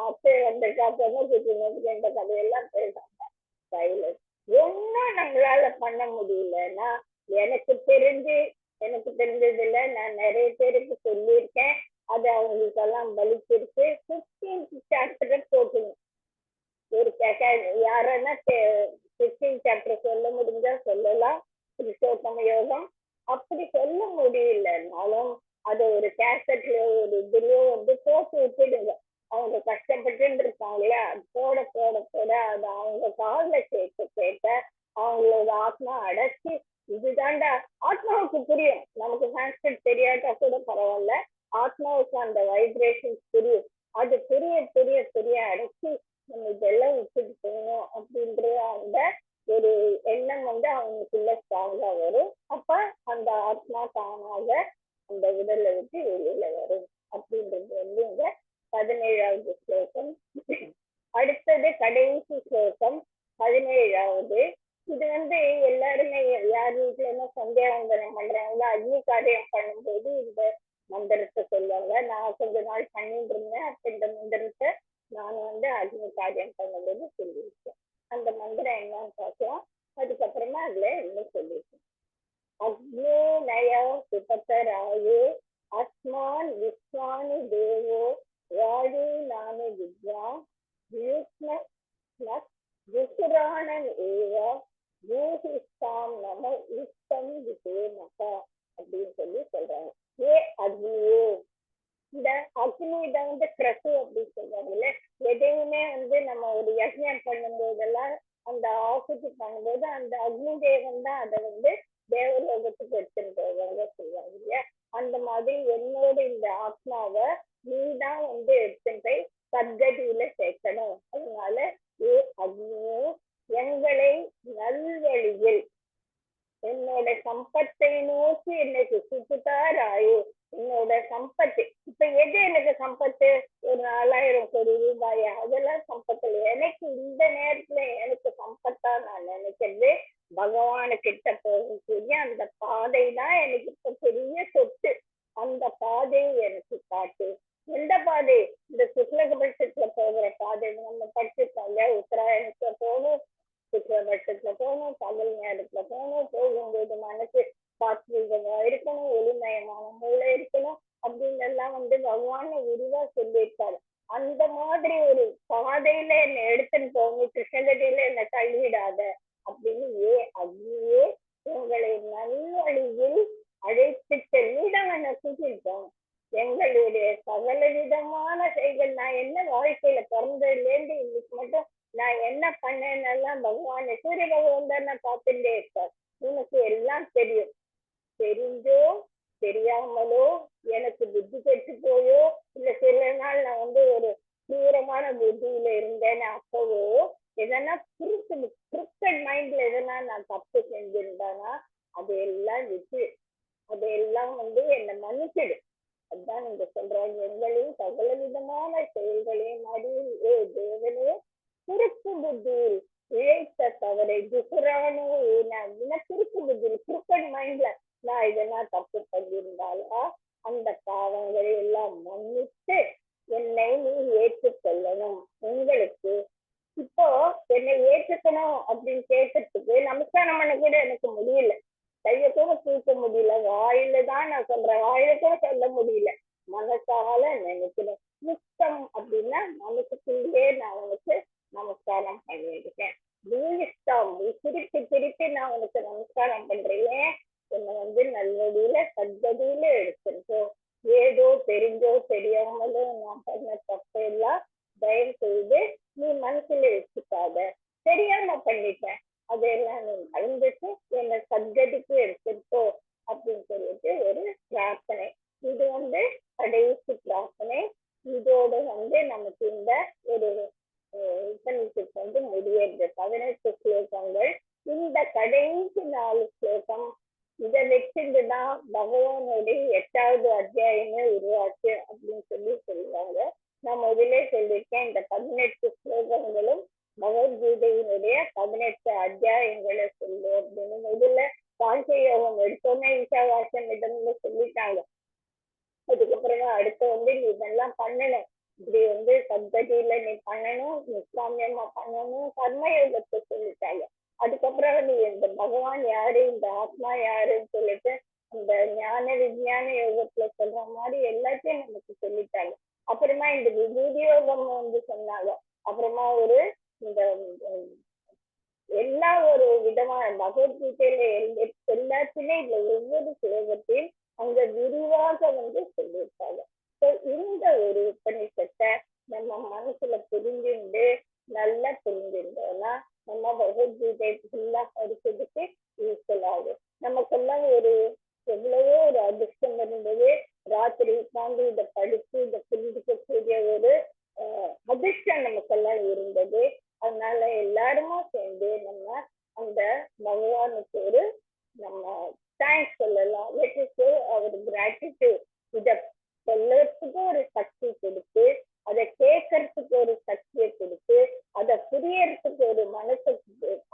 அத்தை வந்திருக்கா, பொண்ணு சுற்றி என்ற கதையெல்லாம் பேசாம சைலன்ஸ். ஒன்னும் நம்மளால பண்ண முடியலன்னா, எனக்கு தெரிஞ்சதுல நான் நிறைய பேருக்கு சொல்லியிருக்கேன், அது அவங்களுக்கு எல்லாம் பலிச்சிருக்கு. 15th சாப்டர் போட்டுங்க. ஒரு யாரன்னா 15th சாப்டர் சொல்ல முடிஞ்சா சொல்லலாம், புருஷோத்தம யோகம். அப்படி சொல்ல முடியலன்னாலும் அதை ஒரு கேசட்ல ஒரு இதுலயோ போட்டு விட்டுடுங்க. அவங்க கஷ்டப்பட்டு இருப்பாங்களே, அது போட போட போட அது அவங்க காலில் கேட்க அவங்களோட ஆத்மா அடைச்சி, இதுதான்டா ஆத்மாவுக்கு புரியும். நமக்கு சான்ஸ்கிரிட் தெரியாட்டா கூட பரவாயில்ல, ஆத்மாவுக்கு அந்த வைப்ரேஷன் புரியும். அது புரிய புரிய புரிய அடைச்சி நம்ம இதெல்லாம் விட்டுட்டு போகணும் அப்படின்ற அந்த ஒரு எண்ணம் அவங்களுக்குள்ள ஸ்ட்ராங்கா வரும். அப்ப அந்த ஆத்மா தானாக அந்த உடலை விட்டு வெளியில வரும் அப்படின்றது இங்க 17வது ஸ்லோகம். அடுத்தது கடைசி ஸ்லோகம் 17வது. இது எல்லாருமே யார் வீட்டுல என்ன சந்தியாவந்தனம் பண்றாங்களோ, அக்னி காரியம் பண்ணும்போது இந்த மந்திரத்தை சொல்லுவாங்க. நான் கொஞ்ச நாள் பண்ணிட்டு இருந்தேன். அப்ப இந்த மந்திரத்தை நான் அக்னி காரியம் பண்ணும்போது சொல்லியிருக்கேன். அந்த மந்திரம் என்னன்னு பார்க்கலாம். அதுக்கப்புறமா அதுல என்ன சொல்லியிருக்கேன். அக்னோ நய சுபத்தராயே அஸ்மான் விஸ்வானி தேவோ வாயு நானு வித்யாம் விசுராணன் ஏவா பூஹிஸ்தாம் நம யுக்தம் விசேமகா அப்படின்னு சொல்லி சொல்றாங்க. ஏ அக்னியோ, இந்த அக்னி கிரசு அப்படின்னு சொல்றாங்கல்ல, எதையுமே நம்ம ஒரு யஜ்ஞம் பண்ணும் போதெல்லாம் அந்த ஆகுதி பண்ணும்போது அந்த அக்னி தேவன் தான் அதை தேவலோகத்துக்கு எடுத்துட்டு போவாங்க சொல்லுவாங்க இல்லையா. அந்த மாதிரி என்னோட இந்த ஆத்மாவை நீதான் எடுத்துட்டு போய் சத்கதியில சேர்க்கணும். அதனால ஏ அக்னியோ, எங்களை நல்வழியில் என்னோட சம்பத்தை நோக்கி எனக்கு சுத்துத்தாராயோ. என்னோட சம்பத்து இப்ப எது எனக்கு சம்பத்து? ஒரு 4000 கோடி ரூபாயா? அதெல்லாம் சம்பத்து இல்லை எனக்கு. இந்த நேரத்துல எனக்கு சம்பத்தா நான் நினைக்கிறது பகவானு கிட்ட போகக்கூடிய அந்த பாதை தான் எனக்கு இப்ப பெரிய சொத்து. அந்த பாதையை எனக்கு காட்டு. எந்த பாதை? இந்த சுக்லபட்சத்துல போகிற பாதை. நம்ம படிச்சிருக்கோம் இல்லையா, உத்தராயணத்துல போகணும், சுக்லபட்சத்துல போகணும், பகல் நேரத்துல போகணும். போகும்போது மனசு சாத்வீகமா இருக்கணும், ஒளிமயமான மூளை இருக்கணும் அப்படின்னு எல்லாம் பகவான் விரிவா சொல்லியிருக்காரு. அந்த மாதிரி ஒரு பாதையில என்னை எடுத்துன்னு போகணும், கிருஷ்ணகதியில என்னை தள்ளிவிடாத அப்படின்னு ஏ அக்னியே உங்களை நல்வழியில் அழைத்து செல்லிடம் என்னை கூட்டிருக்கோம். எங்களுடைய சகல விதமான செயல்கள், நான் என்ன வாழ்க்கையில பிறந்ததுல இருந்து இன்னைக்கு மட்டும் நான் என்ன பண்ணேன்னெல்லாம் பகவான் சூரிய பகவான் தான் நான் பார்த்துட்டே இருப்பார். உனக்கு எல்லாம் தெரியும், தெரிஞ்சோ தெரியாமலோ எனக்கு புத்தி கெட்டு போயோ இல்ல சில நாள் நான் ஒரு தீவிரமான புத்தியில இருந்தேன்னு அப்பவோ எதனா கிரிக்கெட் மைண்ட்ல எதனா நான் தப்பு செஞ்சிருந்தானா அதையெல்லாம் விட்டு அதையெல்லாம் என்னை மன்னிச்சிடு. அதுதான் நீங்க சொல்றாங்க, எங்களையும் சகல விதமான செயல்களையும் அறிவு தேவனே குறுக்கு புத்தியில் இழைத்த தவறை குசுரானோ குறுக்கு புத்தியில் கிரிக்கெட் மைண்ட்ல நான் இதெல்லாம் தப்பு பண்ணியிருந்தாலா அந்த பாவங்களை எல்லாம் மன்னித்து என்னை நீ ஏற்றுக்கொள்ளணும். உங்களுக்கு இப்போ என்னை ஏற்றுக்கணும் அப்படின்னு கேட்கறதுக்கு நமஸ்காரம் பண்ண கூட எனக்கு முடியல, கைய கூட தூக்க முடியல, வாயில தான் நான் சொல்றேன், வாயில கூட சொல்ல முடியல, மனசால நினைக்கிறேன். முத்தம் அப்படின்னா மனசுக்குள்ளே நான் உனக்கு நமஸ்காரம் பண்ணியிருக்கேன். திருப்பி திருப்பி நான் உனக்கு நமஸ்காரம் பண்றேன். என்னை நல்லடியில சத்ததியில எடுத்திருக்கோம். ஏதோ தெரிஞ்சோ தெரியாமலோ நான் பண்ண தப்பெல்லாம் தயவு செய்து நீ மனசுல வச்சுக்காத, தெரியாம பண்ணிட்டேன், அதெல்லாம் நீ மறந்துட்டு என்னை சத்கதிக்கு எடுத்துட்டோ அப்படின்னு சொல்லிட்டு ஒரு பிரார்த்தனை. இது கடைசி பிரார்த்தனை. இதோட நமக்கு இந்த ஒரு உபநிஷத்து முடியறது 18 ஸ்லோகங்கள். இந்த கடைசி 4 ஸ்லோகம் இதை வச்சிருந்துதான் பகவானுடைய 8வது அத்தியாயமே உருவாச்சு அப்படின்னு சொல்லுவாங்க. நான் முதலே சொல்லியிருக்கேன், இந்த 18 ஸ்லோகங்களும் பகவத்கீதையினுடைய 18 அத்தியாயங்களை சொல்லு அப்படின்னு. முதல்ல சாங்கிய யோகம் எடுத்தோன்னே ஈசாவாசம் இடம்னு சொல்லிட்டாங்க. அதுக்கப்புறமா அடுத்த நீ இதெல்லாம் பண்ணணும், இப்படி பத்ததியில நீ பண்ணணும், நிஷ்காமியமா பண்ணணும், கர்மயோகத்தை சொல்லிட்டாங்க. அதுக்கப்புறம் நீ இந்த பகவான் யாரு, இந்த ஆத்மா யாருன்னு சொல்லிட்டு இந்த ஞான விஞ்ஞான யோகத்துல சொல்ற மாதிரி எல்லாத்தையும் நமக்கு சொல்லிட்டாங்க. அப்புறமா இந்த விபூதி யோகம் சொன்னாங்க. அப்புறமா இந்த எல்லா ஒரு விதமான பகவத்கீதையில எல்லாத்துலயும் இந்த ஒவ்வொரு ஸ்லோகத்தையும் அங்க விரிவாக சொல்லியிருக்காங்க. இந்த ஒரு உபநிஷத்தை நம்ம மனசுல புரிஞ்சுண்டு நல்லா புரிஞ்சுட்டோம்னா நம்ம பகவத்கீதை ஃபுல்லா படிச்சதுக்கு யூஸ்ஃபுல் ஆகும். நமக்கெல்லாம் எவ்வளவோ ஒரு அதிர்ஷ்டம் இருந்தது, ராத்திரி உட்காந்து இதை படிச்சு இதை புரிஞ்சுக்கக்கூடிய ஒரு அதிர்ஷ்டம் நமக்கெல்லாம் இருந்தது. அதனால எல்லாருமா சேர்ந்து நம்ம அந்த பகவானுக்கு நம்ம தேங்க்ஸ் சொல்லலாம். அவர் கிராட்டிடியூட். இதை சொல்லறதுக்கு ஒரு சக்தி கொடுத்து, அதை கேட்கறதுக்கு ஒரு சக்தியை கொடுத்து, அதை புரியறதுக்கு ஒரு மனசை,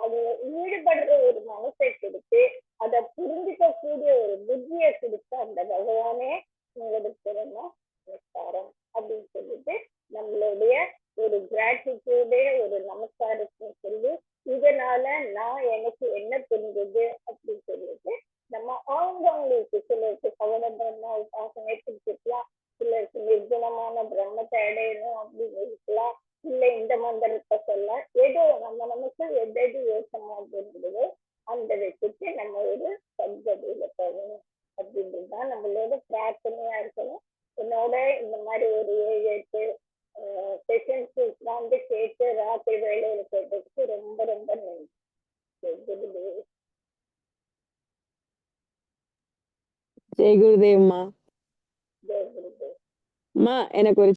அது ஈடுபடுற ஒரு மனசை கொடுத்து, அதை புரிஞ்சுக்கக்கூடிய ஒரு புத்தியை கொடுத்து அந்த பகவானே உங்களுக்கு நமஸ்காரம் அப்படின்னு சொல்லிட்டு நம்மளுடைய ஒரு கிராட்டிடியூடே ஒரு நமஸ்காரத்தை சொல்லி, இதனால நான் எனக்கு என்ன புரிஞ்சது அப்படின்னு சொல்லிட்டு நம்ம அவங்களுக்கு சிலருக்கு சவண பிரம்ம உபாசனை பிடிச்சிருக்கலாம், சிலருக்கு நிர்குணமான பிரம்மத்தை அடையணும் அப்படின்னு இருக்கலாம், இல்லை இந்த மந்திரத்தை சொல்ல, ஏதோ நமக்கு எது யோசமாக இருந்ததோ அந்த வச்சுட்டு நம்ம ஒரு சத்கதியில போகணும் அப்படின்றதுதான் நம்மளோட பிரார்த்தனையா இருக்கணும். என்னோட இந்த மாதிரி ஒரு 7-8 செஷன்ஸ் உட்கார்ந்து கேட்டு ராத்திரி வேலையில கேட்டதுக்கு ரொம்ப ரொம்ப நன்றி. ஜெய் குருதேவ்மா. ஜெய் குருதேவ். அம்மா, எனக்கு ஒரு